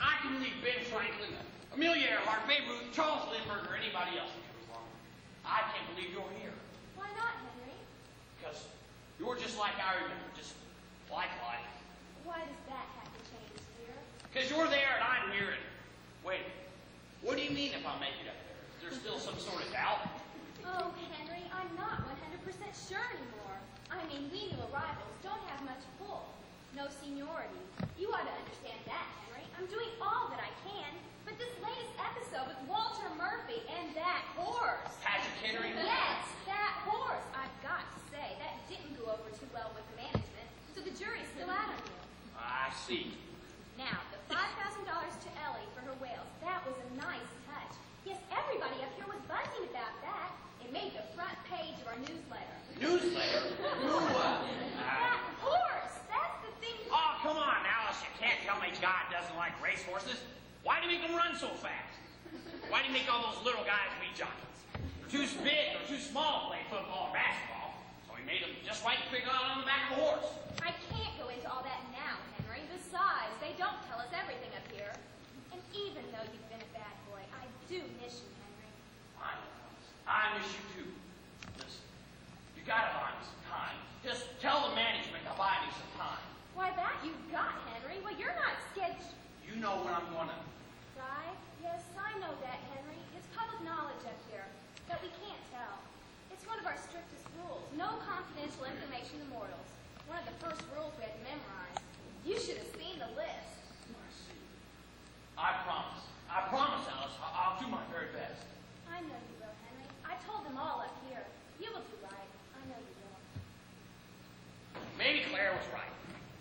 I can believe Ben Franklin, Amelia Earhart, Babe Ruth, Charles Lindbergh, or anybody else that comes along. I can't believe you're here. Why not, Henry? Because you're just like I remember, just like life. Why does that have to change, dear? Because you're there and I'm here and... Wait, what do you mean if I make it up there? Is there still some sort of doubt? Oh, Henry, I'm not 100% sure anymore. I mean, we new arrivals don't have much pull. No seniority. You ought to understand that, Henry. I'm doing all that I can. But this latest episode with Walter Murphy and that horse. Patrick Henry? Yes, that horse. I've got to say, that didn't go over too well with the management, so the jury's still out on you. I see. Now, the $5,000 to Ellie for her whales, that was a nice touch. Yes, everybody up here was buzzing about that. It made the front page of our newsletter. Newsletter? That horse! That's the thing. Oh, come on, Alice. You can't tell me God doesn't like racehorses. Why do you make them run so fast? Why do you make all those little guys meat jockeys? They're too big or too small to play football or basketball. So he made them just right to pick on the back of a horse. I can't go into all that now, Henry. Besides, they don't tell us everything up here. And even though you've been a bad boy, I do miss you, Henry. I miss you too. Listen, you gotta buy me some time. Just tell the management to buy me some time. Why, that you've got, Henry. Well, you're not sketch... You know when I'm gonna. Right? Yes, I know that, Henry. It's public knowledge up here. But we can't tell. It's one of our strictest rules. No confidential information to mortals. One of the first rules we had to memorize. You should have seen the list. I see. I promise. I promise, Alice. I'll do my very best. I know you will, Henry. I told them all up here. You will do right. I know you will. Maybe Claire was right.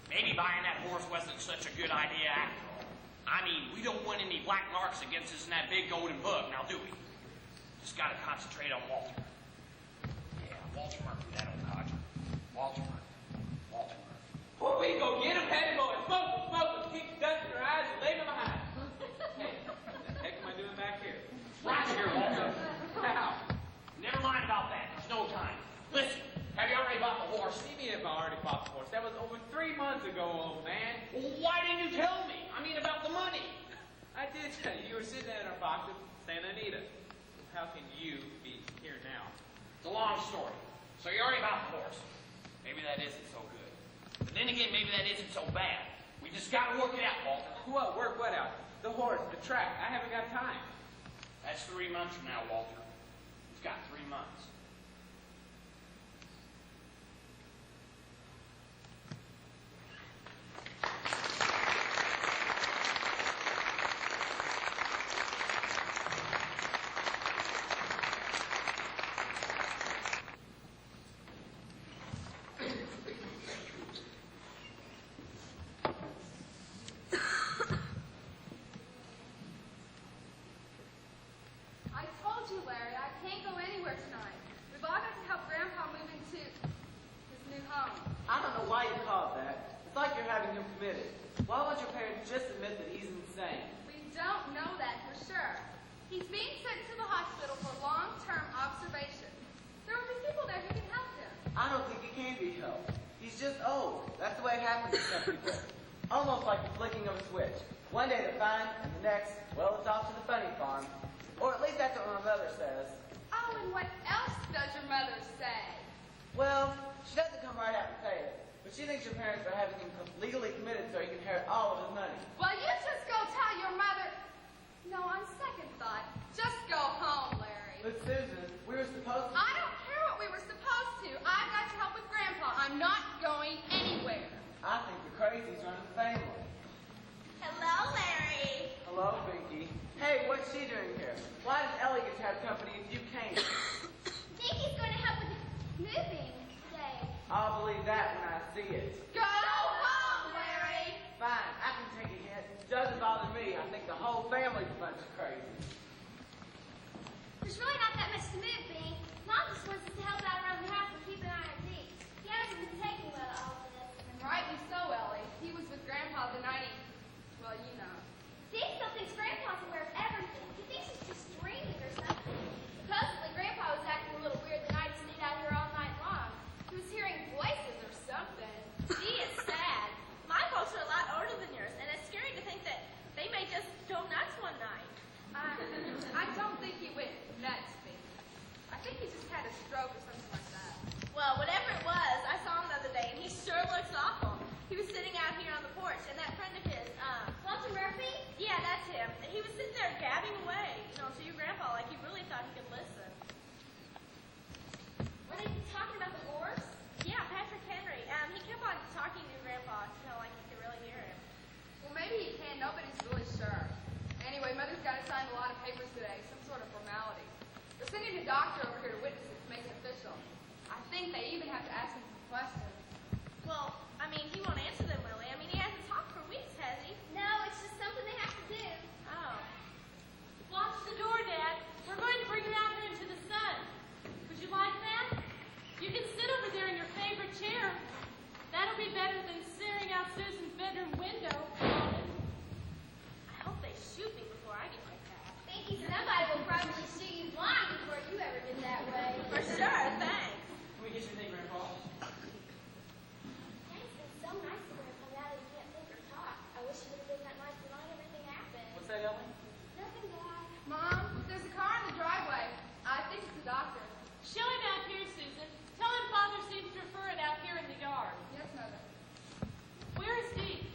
Maybe buying that horse wasn't such a good idea after all. I mean, we don't want any black marks against us in that big golden book, now do we? Just gotta concentrate on Walter. Yeah, Walter Murphy, that old codger. Walter Murphy. Walter Murphy. Well, we go get him, Patty boy. Smoke him, smoke him. Keep the dust in your eyes and leave him behind. Hey, what the heck am I doing back here? Watch here, Walter. Now, never mind about that. There's no time. Listen, have you already bought the horse? What do you mean if I already bought the horse? That was over 3 months ago, old man. Well, why didn't you tell me? I mean, about the money. I did tell you. You were sitting there in our box with Santa Anita. How can you be here now? It's a long story. So you already bought the horse. Maybe that isn't so good. But then again, maybe that isn't so bad. We just gotta work it out, Walter. What? Work what out? The horse, the track. I haven't got time. That's 3 months from now, Walter. We've got 3 months. I told you, Larry. home. I don't know why you call it that. It's like you're having him committed. Why won't your parents just admit that he's insane? We don't know that for sure. He's being sent to the hospital for long-term observation. There will be people there who can help him. I don't think he can be helped. He's just old. That's the way it happens to some people. Almost like the flicking of a switch. One day they're fine, and the next, well, it's off to the funny farm. Or at least that's what my mother says. Oh, and what else does your mother say? Well, she doesn't come right out and say it. But she thinks your parents are having him legally committed so he can inherit all of his money. Well, you just go tell your mother. No, on second thought, just go home, Larry. But Susan, we were supposed to... I don't care what we were supposed to. I've got to help with Grandpa. I'm not going anywhere. I think the crazies running the family. Hello, Larry. Hello, Binky. Hey, what's she doing here? Why does Ellie get to have company if you can't? Binky's going to help with moving today. I'll believe that when I see it. Go home, Larry. Fine, I can take a hint. Doesn't bother me. I think the whole family's a bunch of crazy. There's really not that much to move, Bink. Mom just wants us to help out around the house and keep an eye on Deke. He hasn't been taking well all of this. And rightly so, Ellie. He was with Grandpa the night he... Well, you know. Deke still thinks Grandpa's aware of everything. He thinks he's just dreaming or something. Supposedly, Grandpa was acting a little weird the night he stayed out here all night long. He was hearing voices or something. Gee, it's sad. My folks are a lot older than yours, and it's scary to think that they may just go nuts one night. I don't think he went nuts, Bink. I think he just had a stroke or something like that. Well, whatever it was, I saw him the other day, and he sure looks awful. He was sitting out here on the porch, and that friend of his, Walter Murphy? Yeah, that's him. And he was sitting there gabbing away, to your grandpa, like he really thought he could listen. Were they talking about the wars? Yeah, Patrick Henry. He kept on talking to your grandpa, like he could really hear him. Well, maybe he can. Nobody's really sure. Anyway, Mother's got to sign a lot of papers today, some sort of formality. They're sending a doctor over here to witness it to make it official. I think they even have to ask him some questions. Well, he won't answer them, will he? He hasn't talked for weeks, has he? No, it's just something they have to do. Oh. Watch the door, Dad. We're going to bring you out here into the sun. Would you like that? You can sit over there in your favorite chair. That'll be better than staring out Susan's bedroom window. I hope they shoot me before I get like that. Thinking somebody will probably shoot you blind before you ever get that way. For sure, thanks. Can we get your thing, Grandpa? Thanks been so nice to Grandpa now that he can't think or talk. I wish he would have been that nice when everything happened. What's that, Ellie? Nothing, Dad. Mom, there's a car in the driveway. I think it's the doctor. Show him out here, Susan. Tell him Father seems to prefer it out here in the yard. Yes, Mother. Where is Deke?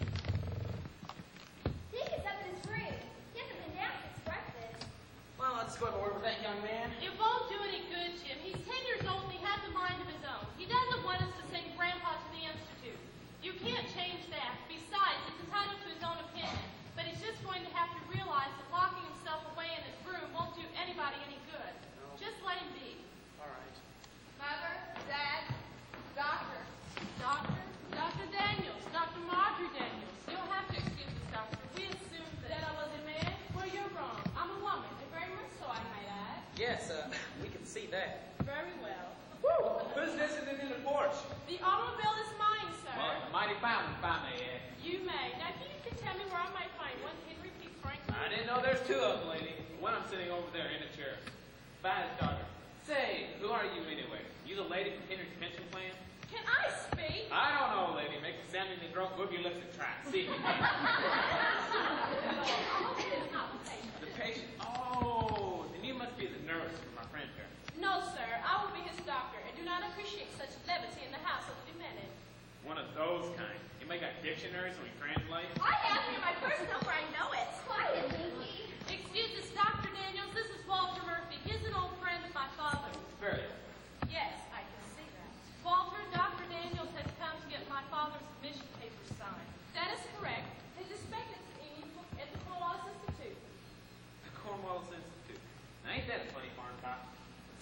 Deke is up in his room. He hasn't been down since breakfast. Well, let's go to work with that young man. It won't do any good, Jim. He's 10 years old and he has a mind of his own. He doesn't want us to send Grandpa to the Institute. You can't change that. Besides, he's entitled to his own opinion. But he's just going to have to realize that locking himself away in his room won't do anybody any good. Just let him be. All right. Mother, Dad, doctor. Dr. Daniels, Dr. Marjorie Daniels. You'll have to excuse us, Doctor. We assumed that I was a man. Well, you're wrong. I'm a woman, and very much so, I might add. Yes, we can see that. Very well. Woo! Who's this in the porch? The automobile is mine, sir. Well, it's a mighty fine one, if I may add. You may. Now, you can tell me where I might find one Henry P. Franklin. I didn't know there's two of them, lady. One I'm sitting over there in a chair. By his daughter. Say, who are you anyway? You the lady from Henry's pension plan? Can I speak? I don't know, lady. Make a sound in the drunk, move your lips and try. See if you can. The patient? Oh, then you must be the nurse for my friend here. No, sir. I will be his doctor, and do not appreciate such levity in the house of the demented. One of those kind. You make got dictionaries when we translate? I have here my first number. I know it. Quiet, Binky. Excuse us, Dr. Daniels. This is Walter Murphy. He's an old friend of my father's. Very. Yes, I can see that. Walter, Dr. Daniels has come to get my father's admission papers signed. That is correct. His expectancy at the Cornwallis Institute. The Cornwallis Institute. Now, ain't that a funny farm cop?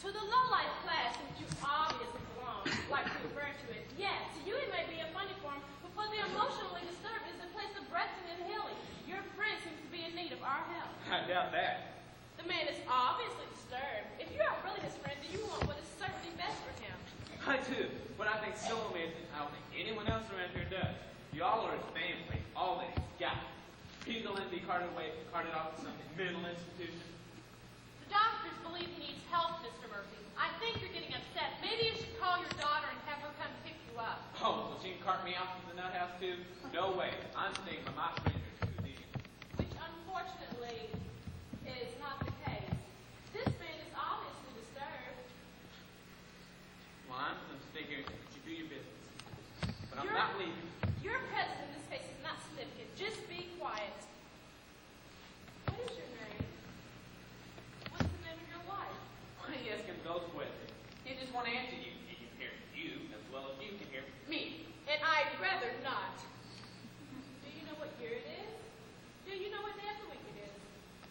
To the low-life class in which you obviously belong, like to refer to it. Yes, to you it may be a funny form, but for the emotionally disturbed, it's a place of breathing and healing. Your friend seems to be in need of our help. I doubt that. The man is obviously disturbed. If you are really his friend, then you want what is certainly best for him. I too. What I think so amazing, I don't think anyone else around here does. Y'all are his family, all that he's got. He's gonna let me carted off to some mental institution. The doctors believe he needs help, Mr. Murphy. I think you're getting upset. Maybe you should call your daughter and have her come pick you up. Oh, so she can cart me out to the nut house too? No way. I'm staying with my friends are too deep. Which unfortunately is not the case. This man is obviously disturbed. Well, I'm gonna stay here and you do your business. But I'm not leaving. Your presence in this case is not significant. Just be quiet. What is your name? What's the name of your wife? Why are you asking those questions? He just want to answer you. He can hear you as well as you can hear me. And I'd rather not. Do you know what year it is? Do you know what day of the week it is?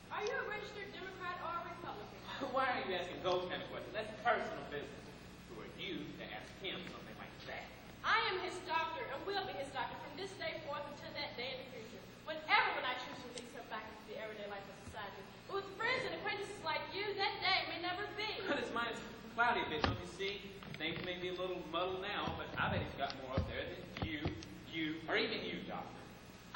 Are you a registered Democrat or a Republican? Why are you asking those kind of questions? That's personal business. Who are you to ask him something like that? I am his doctor and will be his doctor from this day forth until that day in the future. Whenever when I choose to release him back into the everyday life of society. But with friends and acquaintances like you, that day may never be. But his mind's cloudy a bit, don't you see? Things may be a little muddled now, but I bet he's got more up there than you, or even you, doctor.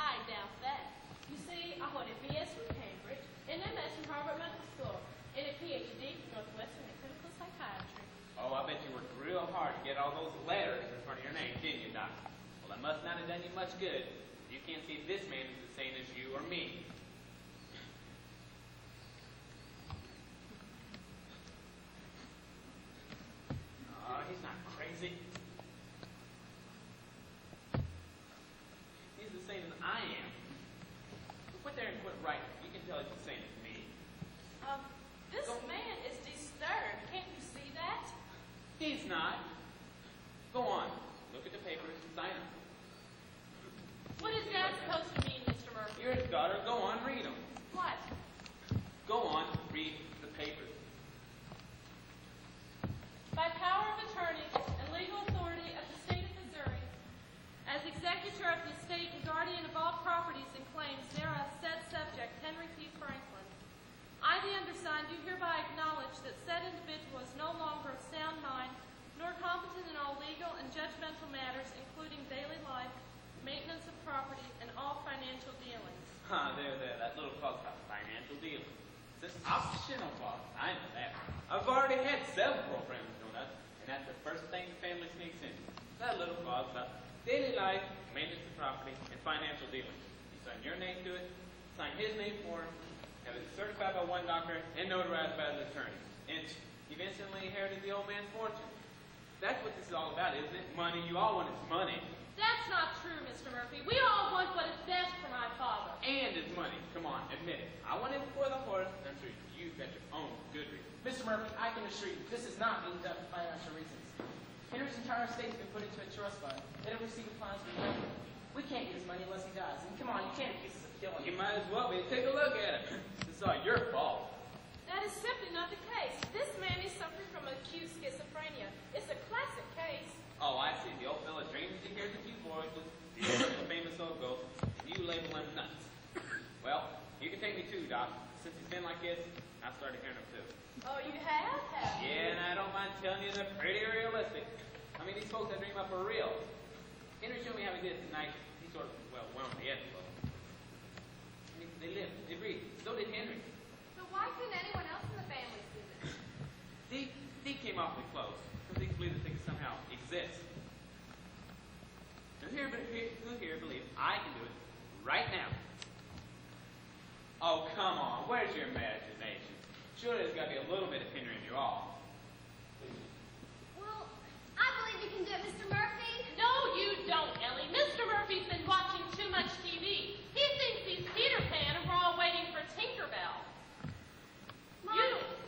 I doubt that. You see, I hold a BS from Cambridge, an MS from Harvard Medical School, and a PhD from Northwestern in clinical psychiatry. Oh, I bet you worked real hard to get all those letters in front of your name, didn't you, doctor? Well, that must not have done you much good. You can't see if this man is the same as you or me. He's not crazy. He's the same as I am. Quit there and quit writing. You can tell he's the same as me. This man is disturbed. Can't you see that? He's not. Go on. Look at the papers and sign them. What is that supposed to mean, Mr. Murphy? You're his daughter. Go on, read them. What? Go on, read the papers. By power of attorney and legal authority of the state of Missouri, as executor of the estate and guardian of all properties and claims thereof said subject, Henry P. Franklin, I, the undersigned, do hereby acknowledge that said individual is no longer of sound mind, nor competent in all legal and judgmental matters, including daily life, maintenance of property, and all financial dealings. There, that little clause about financial dealings. It's an optional clause. I know that. I've already had several friends doing that, and that's the first thing the family sneaks in. That little clause about daily life, maintenance of property, and financial dealings. You sign your name to it, sign his name for him, have it certified by one doctor, and notarized by the attorney. And you've instantly inherited the old man's fortune. That's what this is all about, isn't it? Money. You all want his money. That's not true, Mr. Murphy. We all want what is best for my father. And his money. Come on, admit it. I want it before the horse, and I'm sure you've got your own good reasons. Mr. Murphy, I can assure you, this is not being done for financial reasons. Henry's entire estate's been put into a trust fund. They don't receive funds from the government. We can't get his money unless he dies. And come on, you can't accuse us of killing You him. might as well be. Take a look at it. It's all your fault. That is simply not the case. This man is suffering from acute schizophrenia. It's a classic case. Oh, I see. The old fella dreams he hears a few voices. He's a famous old ghost. And you label him nuts. Well, you can take me too, Doc. Since he's been like this, I started hearing him too. Oh, you have? Yeah, and I don't mind telling you they're pretty realistic. I mean, these folks that dream up are real. Henry showed me how he did it tonight. He sort of, well, went on the edge of it. I mean, they lived, they breathed. So did Henry. So why couldn't anyone else in the family see this? Dee came awfully close. Because he believed that they could somehow exist. Now here, believe I can do it right now. Oh, come on. Where's your imagination? Surely there's got to be a little bit of Henry in you all. Well, I believe you can do it, Mr. Murphy. No, you don't, Ellie. Mr. Murphy's been watching too much TV. He thinks he's Peter Pan and we're all waiting for Tinkerbell. Mom,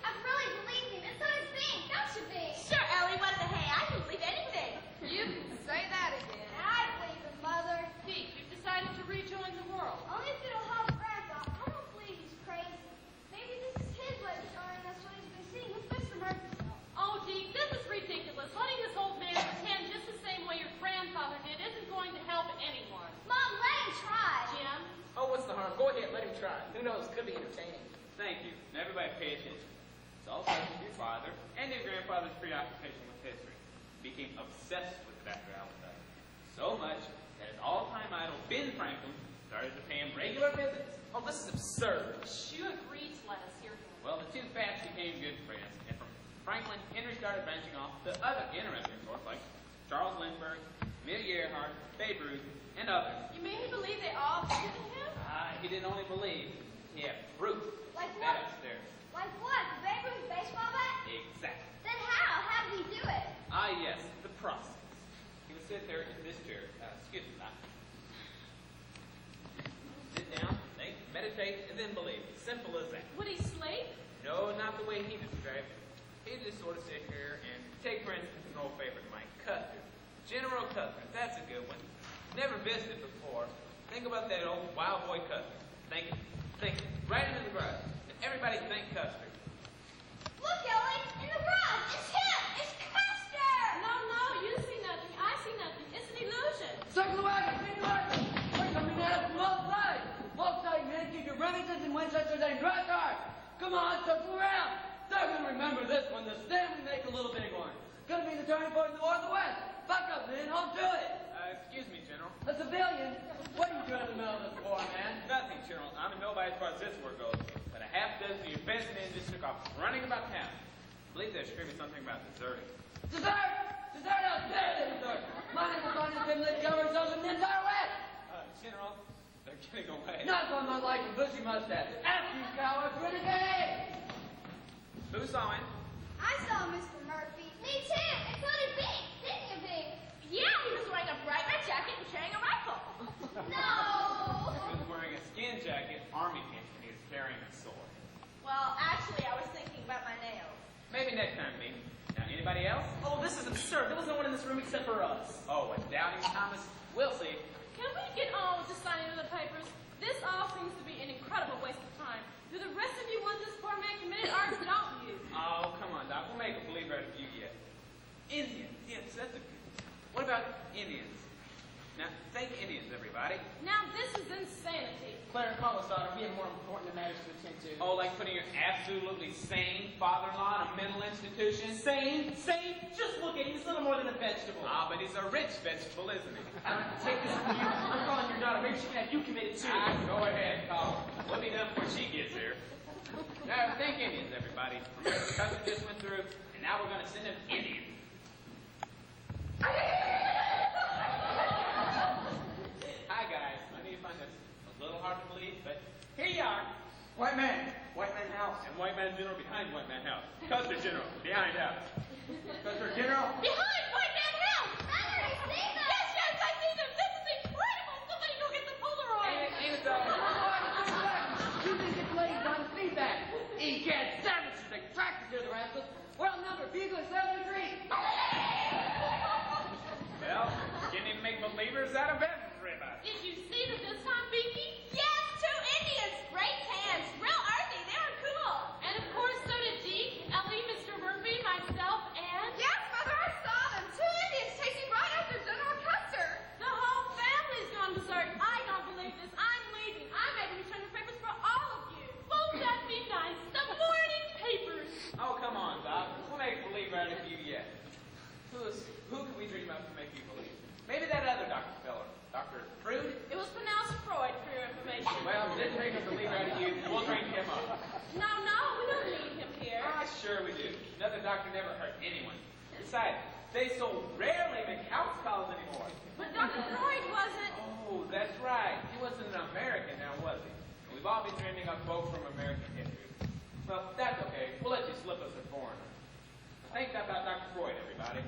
I really believe him. It's not his thing, don't you think? Sure, Ellie, what the hey? I can believe anything. You can say that again. I believe him, Mother. Pete, you've decided to rejoin the world. Only if it'll help Grandpa. I don't believe he's crazy. Maybe this is his way of showing us what he's been seeing with Mr. Murphy's help. Oh, Deke, this is ridiculous. Letting this old man pretend just the same way your grandfather did isn't going to help anyone. Mom, let him try. Jim? Oh, what's the harm? Go ahead, let him try. Who knows? Could be entertaining. Thank you. And everybody pay attention. It's all because of your father and your grandfather's preoccupation with history. became obsessed with Dr. Albany. So much that his all-time idol, Ben Franklin, started to pay him regular visits. Oh, this is absurd. You agreed to let us hear from him. Well, the two fats became good friends, and from Franklin, Henry started branching off to other interesting sorts like Charles Lindbergh, Amelia Earhart, Babe Ruth, and others. You made me believe they all visited him? He didn't only believe, he had proof. Like That what? upstairs. Like what? The Babe Ruth baseball bat? Exactly. Then how? How did he do it? Ah, yes, the process. He would sit there in this chair. Excuse me, Doc. Sit down, think, meditate, and then believe. Simple as that. Would he sleep? No, not the way he described it. He'd just sort of sit here and take, for instance, an old favorite of mine, Custer. General Custer. That's a good one. Never visited before. Think about that old wild boy Custer. Think it. Right into the garage. And everybody think Custer. Look, Ellie! In the garage! It's him! It's Custer! No, you see nothing. I see nothing. It's an illusion. Circle the wagon! Circle the wagon! We're coming at us from all sides! Walk tight, man. Keep your Remingtons and Winchesters aimed right hard! Come on, circle around! They're gonna remember this one. The stand we make a little bighorn. Gonna be the turning point in the war of the West. Back up, man. Hold to it. Excuse me, General. A civilian? What are you doing in the middle of this war, man? Nothing, General. I'm in nobody as far as this war goes. But a half dozen of your best men just took off running about town. I believe they're screaming something about deserting. Desert! Desert out there, they desert! My name is on intimidated government cells in the entire West! General, they're getting away. Not on my liking bushy mustache. After you cowards, renegade! Who saw him? I saw Mr. Murphy. Me too! And so did Big! Didn't you, Big? Yeah, he was wearing a bright red jacket and carrying a rifle. No! He was wearing a skin jacket, army kit, and he was carrying a sword. Well, actually, I was thinking about my nails. Maybe next time, Bing. Now, anybody else? Oh, this is absurd. There was no one in this room except for us. Oh, and Doubting Thomas? We'll see. Can we get on with the signing of the papers? This all seems to be an incredible waste of time. Do the rest of you want this poor man committed, or don't you? Oh, come on, Doc. We'll make a believer out of you yet. Indians. Yes, that's a good. What about Indians? Now, think Indians, everybody. Now, this is insanity. Claire, call us out. We have more important matters to attend to. Oh, like putting your absolutely sane father-in-law in a mental institution? Sane? Just look at him. He's little more than a vegetable. Ah, but he's a rich vegetable, isn't he? Take this from you. I'm calling your daughter. Maybe she can have you committed too. Go ahead, call her. We'll be done before she gets here. Now, think Indians, everybody. Remember, the cousin just went through, and now we're going to send him Indians. Hi, guys. I know you find this a little hard to believe, but here you are. White man house. And White Man General behind White Man House. Custer General behind house. Custer General. Behind White Man House! Mother, I see them! Yes, I see them. This is incredible. Somebody go get the Polaroid. Ain't it, though? You think it's ladies on feedback? Egghead savages attracted to the rascals. We're outnumbered. Bugler 73. Well, can't even make believers out of everybody. Did you see them this time, Binky? Yes, 2 Indians. Great hands. Real earthy. They were cool. And of course, so did Deke, Ellie, Mr. Murphy, myself, and Yes, Mother, I saw them. 2 Indians chasing right after General Custer. the whole family's gone berserk. I don't believe this. I'm leaving. I may return the papers for all of you. Won't that be nice? The morning papers. Oh, come on, Doc. We'll make a believer out of you yet. Who can we dream up to make you believe? Maybe that other doctor feller, Dr. Prude? It was pronounced Freud, for your information. Well, then make a believer out of you, and we'll dream him up. No, we don't need him here. Ah, sure we do. Another doctor never hurt anyone. Besides, they so rarely make house calls anymore. But Dr. Freud wasn't. Oh, that's right. He wasn't an American now, was he? And we've all been dreaming up folks from American history. Well, that's okay. We'll let you slip us a foreigner. Think about Dr. Freud, everybody.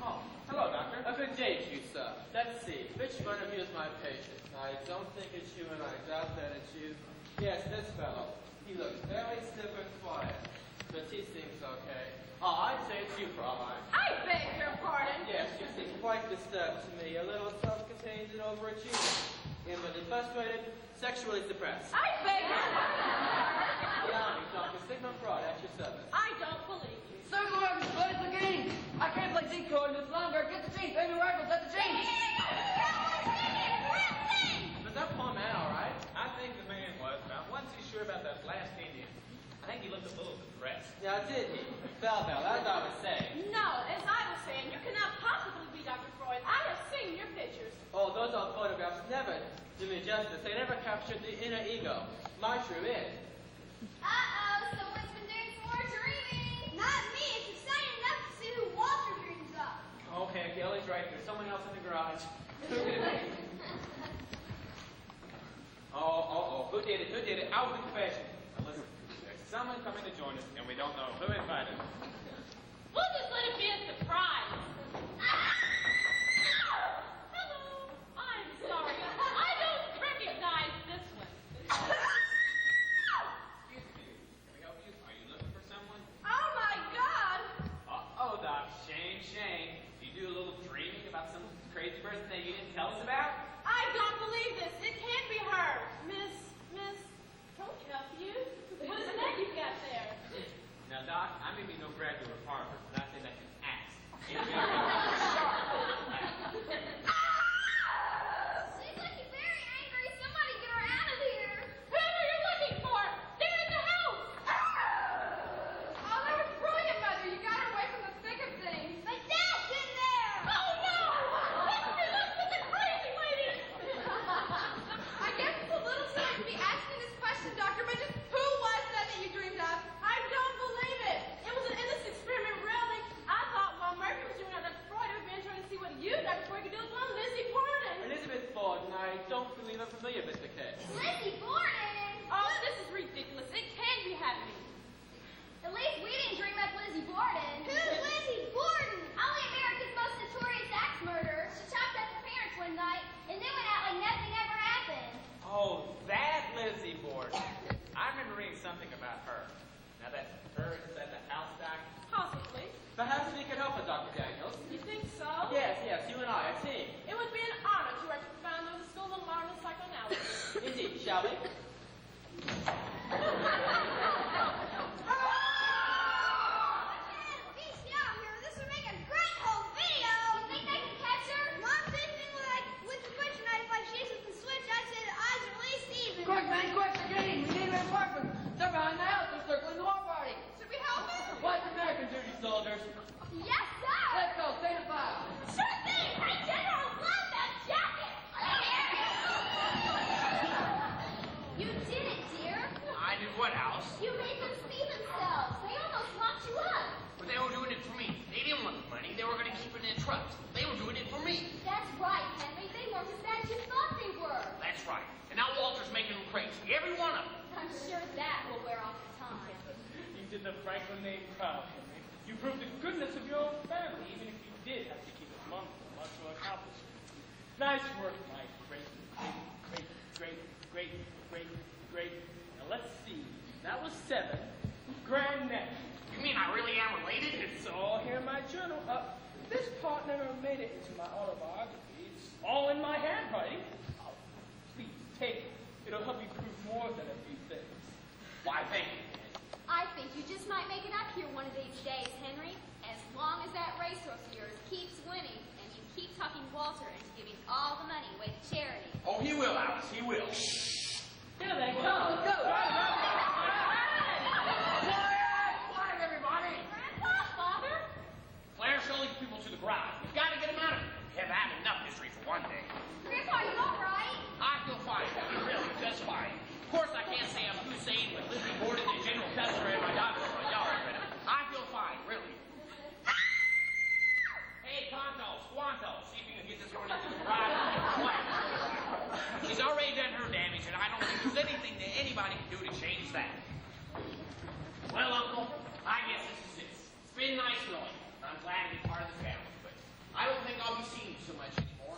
Oh, hello, doctor. A good day to you, sir. Let's see. Which one of you is my patient? I don't think it's you, and I doubt that it's you. Yes, this fellow. He looks very stiff and quiet, but he seems okay. Oh, I'd say it's you, Fraulein. I beg your pardon. Yes, you seem quite disturbed to me. A little self-contained and overachieving. Inwardly frustrated, sexually suppressed. I beg your Allow me, Dr. Sigmund Freud, at your service. I don't believe you. Circle around, boys, the game. I can't play decoy this longer. Get the chains. Baby rifles at the chains. Was that poor man all right? I think the man was, but once he's sure about that last Indian, I think he looked a little rest. Now, did he? Bell, as I was saying. No, as I was saying, you cannot possibly be Dr. Freud. I have seen your pictures. Oh, those old photographs never do me justice. They never captured the inner ego. My true it. Uh-oh, someone's been doing some more dreaming. Not me. It's exciting enough to see who Walter dreams up. Okay, Ellie's right. There's someone else in the garage. Who did it? Who did it? Out with the confession. Now listen, there's someone coming to join us, and we don't know who invited them. We'll just let it be a surprise. Hello. I'm sorry. I don't recognize this one. Excuse me. Can we help you? Are you looking for someone? Oh, my God. Uh-oh, Doc. Shame, shame. You do a little dreaming about some crazy person that you didn't tell us about? I don't believe this. It can't be her. Miss, don't help you. What is that you've got there? Now, Doc, I may be no graduate of Harvard, but I think I can act. Seems like he's very angry. Somebody get her out of here. Whoever you're looking for, they're in the house. Oh, that was brilliant, Mother. You got her away from the thick of things. But Dad's in there. Oh, no. Look at the crazy lady. I guess it's a little silly to be asking this question, Doctor, but just who was that you dreamed of? I don't believe it. It was an innocent experiment, really. I thought while Murphy was doing that Freud would be trying to see what you, Dr. Freud, could do with one Lizzie Borden. Elizabeth Ford, and I don't believe I'm familiar with the case. Lizzie Borden. Oh, this is ridiculous. It can't be happening. At least we didn't dream up Lizzie Borden. Who's Lizzie Borden? Only America's most notorious axe murderer. She chopped up her parents one night and then went out like nothing ever happened. Oh, that Lizzie Borden. I remember reading something about her. Now, that's her inside the house, Doc. Possibly. Perhaps we could help her, Dr. Daniels. You think so? Yes, you and I, a team. It would be an honor to our founder of the School of Modern Psychoanalysis. Indeed, shall we? Beast out here. This would make a great home video. You think they can catch her? Mom's anything with the butcher knife like she's with the switch. I'd say the odds are at least even. Quick, man, quick, they're getting. We need reinforcements. They're behind the house. They're circling the war party. Should we help them? What's American duty, soldiers? Yes, sir. Let's go, stand fire. Sure thing. Hey, General, love that jacket. You did it, dear. I did what, Alice? You made them see themselves. They almost locked you up. But they were doing it for me. They didn't want the money. They were going to keep it in trust. They were doing it for me. That's right, Henry. They weren't as bad as you thought they were. That's right. And now Walter's making them crazy. Every one of them. I'm sure that will wear off in time. You did the Franklin name proud, Henry. You proved the goodness of your own family, even if you did have to keep it mum for much to accomplish it. Nice work, my great. Now let's see. That was 7. Grandnephew. You mean I really am related? It's all here in my journal. This part never made it into my autobiography. It's all in my handwriting. Oh, please take it. It'll help you prove more than a few things. Why, thank you. I think you just might make it up here one of these days, Henry. As long as that racehorse of yours keeps winning and you keep talking Walter into giving all the money away to charity. Oh, he will, Alice. He will. Here they come. Let's go. Quiet, everybody. Grandpa, Father? Claire, show these people to the ground. We've got to get them out of here. We have had enough history for one day. Grandpa, you all right? I feel fine. Really, just fine. Of course, I can't say I'm Hussein with Lizzie Borden and General Kessler in my daughter's front yard, but I feel fine, really. Hey, Tonto, Squanto, see if you can get this one into the garage and get quiet. She's already done her damage, and I don't think there's anything that anybody can do to change that. Well, Uncle, I guess this is it. It's been nice knowing you. I'm glad to be part of the family, but I don't think I'll be seeing you so much anymore.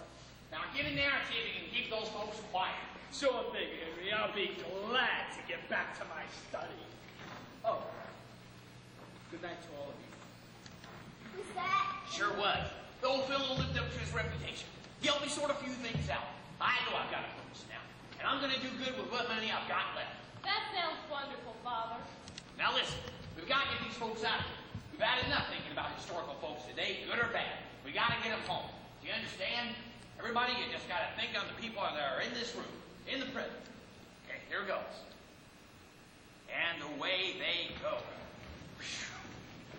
Now get in there and see if you can keep those folks quiet. Sure thing, Henry. I'll be glad to get back to my study. Oh, good night to all of you. Who's that? Sure was. The old fellow lived up to his reputation. He helped me sort a few things out. I know I've got a purpose now, and I'm going to do good with what money I've got left. That sounds wonderful, Father. Now listen, we've got to get these folks out of here. We've had enough thinking about historical folks today, good or bad. We got to get them home. Do you understand? Everybody, you just got to think on the people that are in this room, in the present. Okay, here goes. And away they go.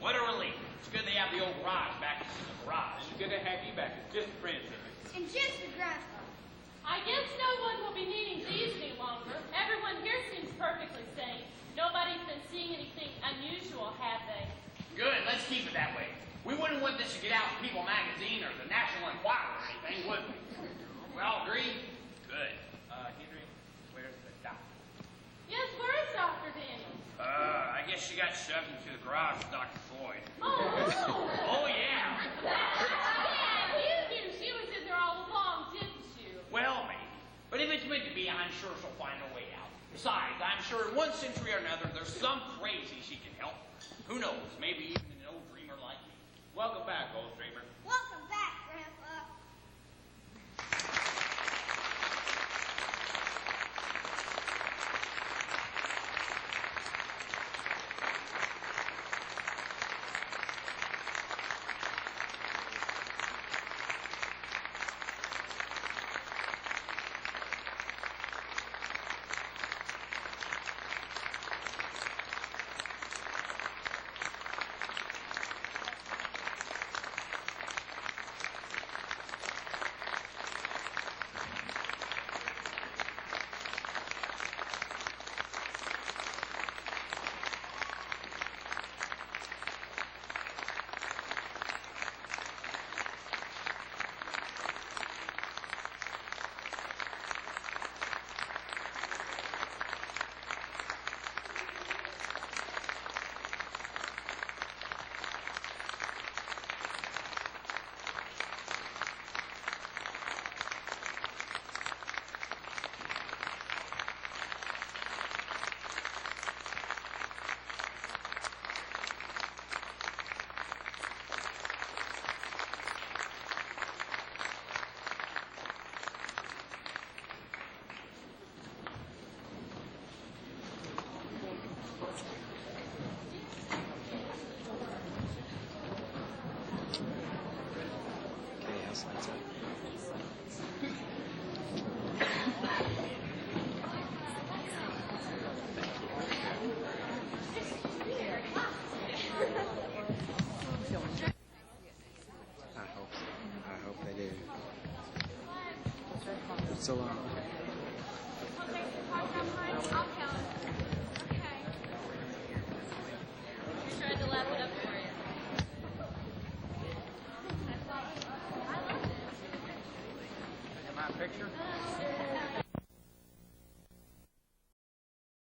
What a relief. It's good they have the old garage back in the garage. It's good to have you back. It's just a friend, Timmy. And just for Grandpa. I guess no one will be needing these any longer. Everyone here seems perfectly sane. Nobody's been seeing anything unusual, have they? Good, let's keep it that way. We wouldn't want this to get out in People magazine or the National Enquirer or anything, would we? We all agree? Good. Henry, where's the doctor? Yes, where is Dr. Daniels? I guess she got shoved into the garage with Dr. Floyd. Oh, Oh, yeah. yeah, you knew she was in there all along, didn't you? Well, maybe. But if it's meant to be, I'm sure she'll find a way out. Besides, I'm sure in one century or another, there's some crazy she can help. Who knows? Maybe even an old dreamer like me. Welcome back, old dreamer. Welcome back, Grandpa. I hope they do. So long. Tried to lap it up for you. I loved it. In my picture?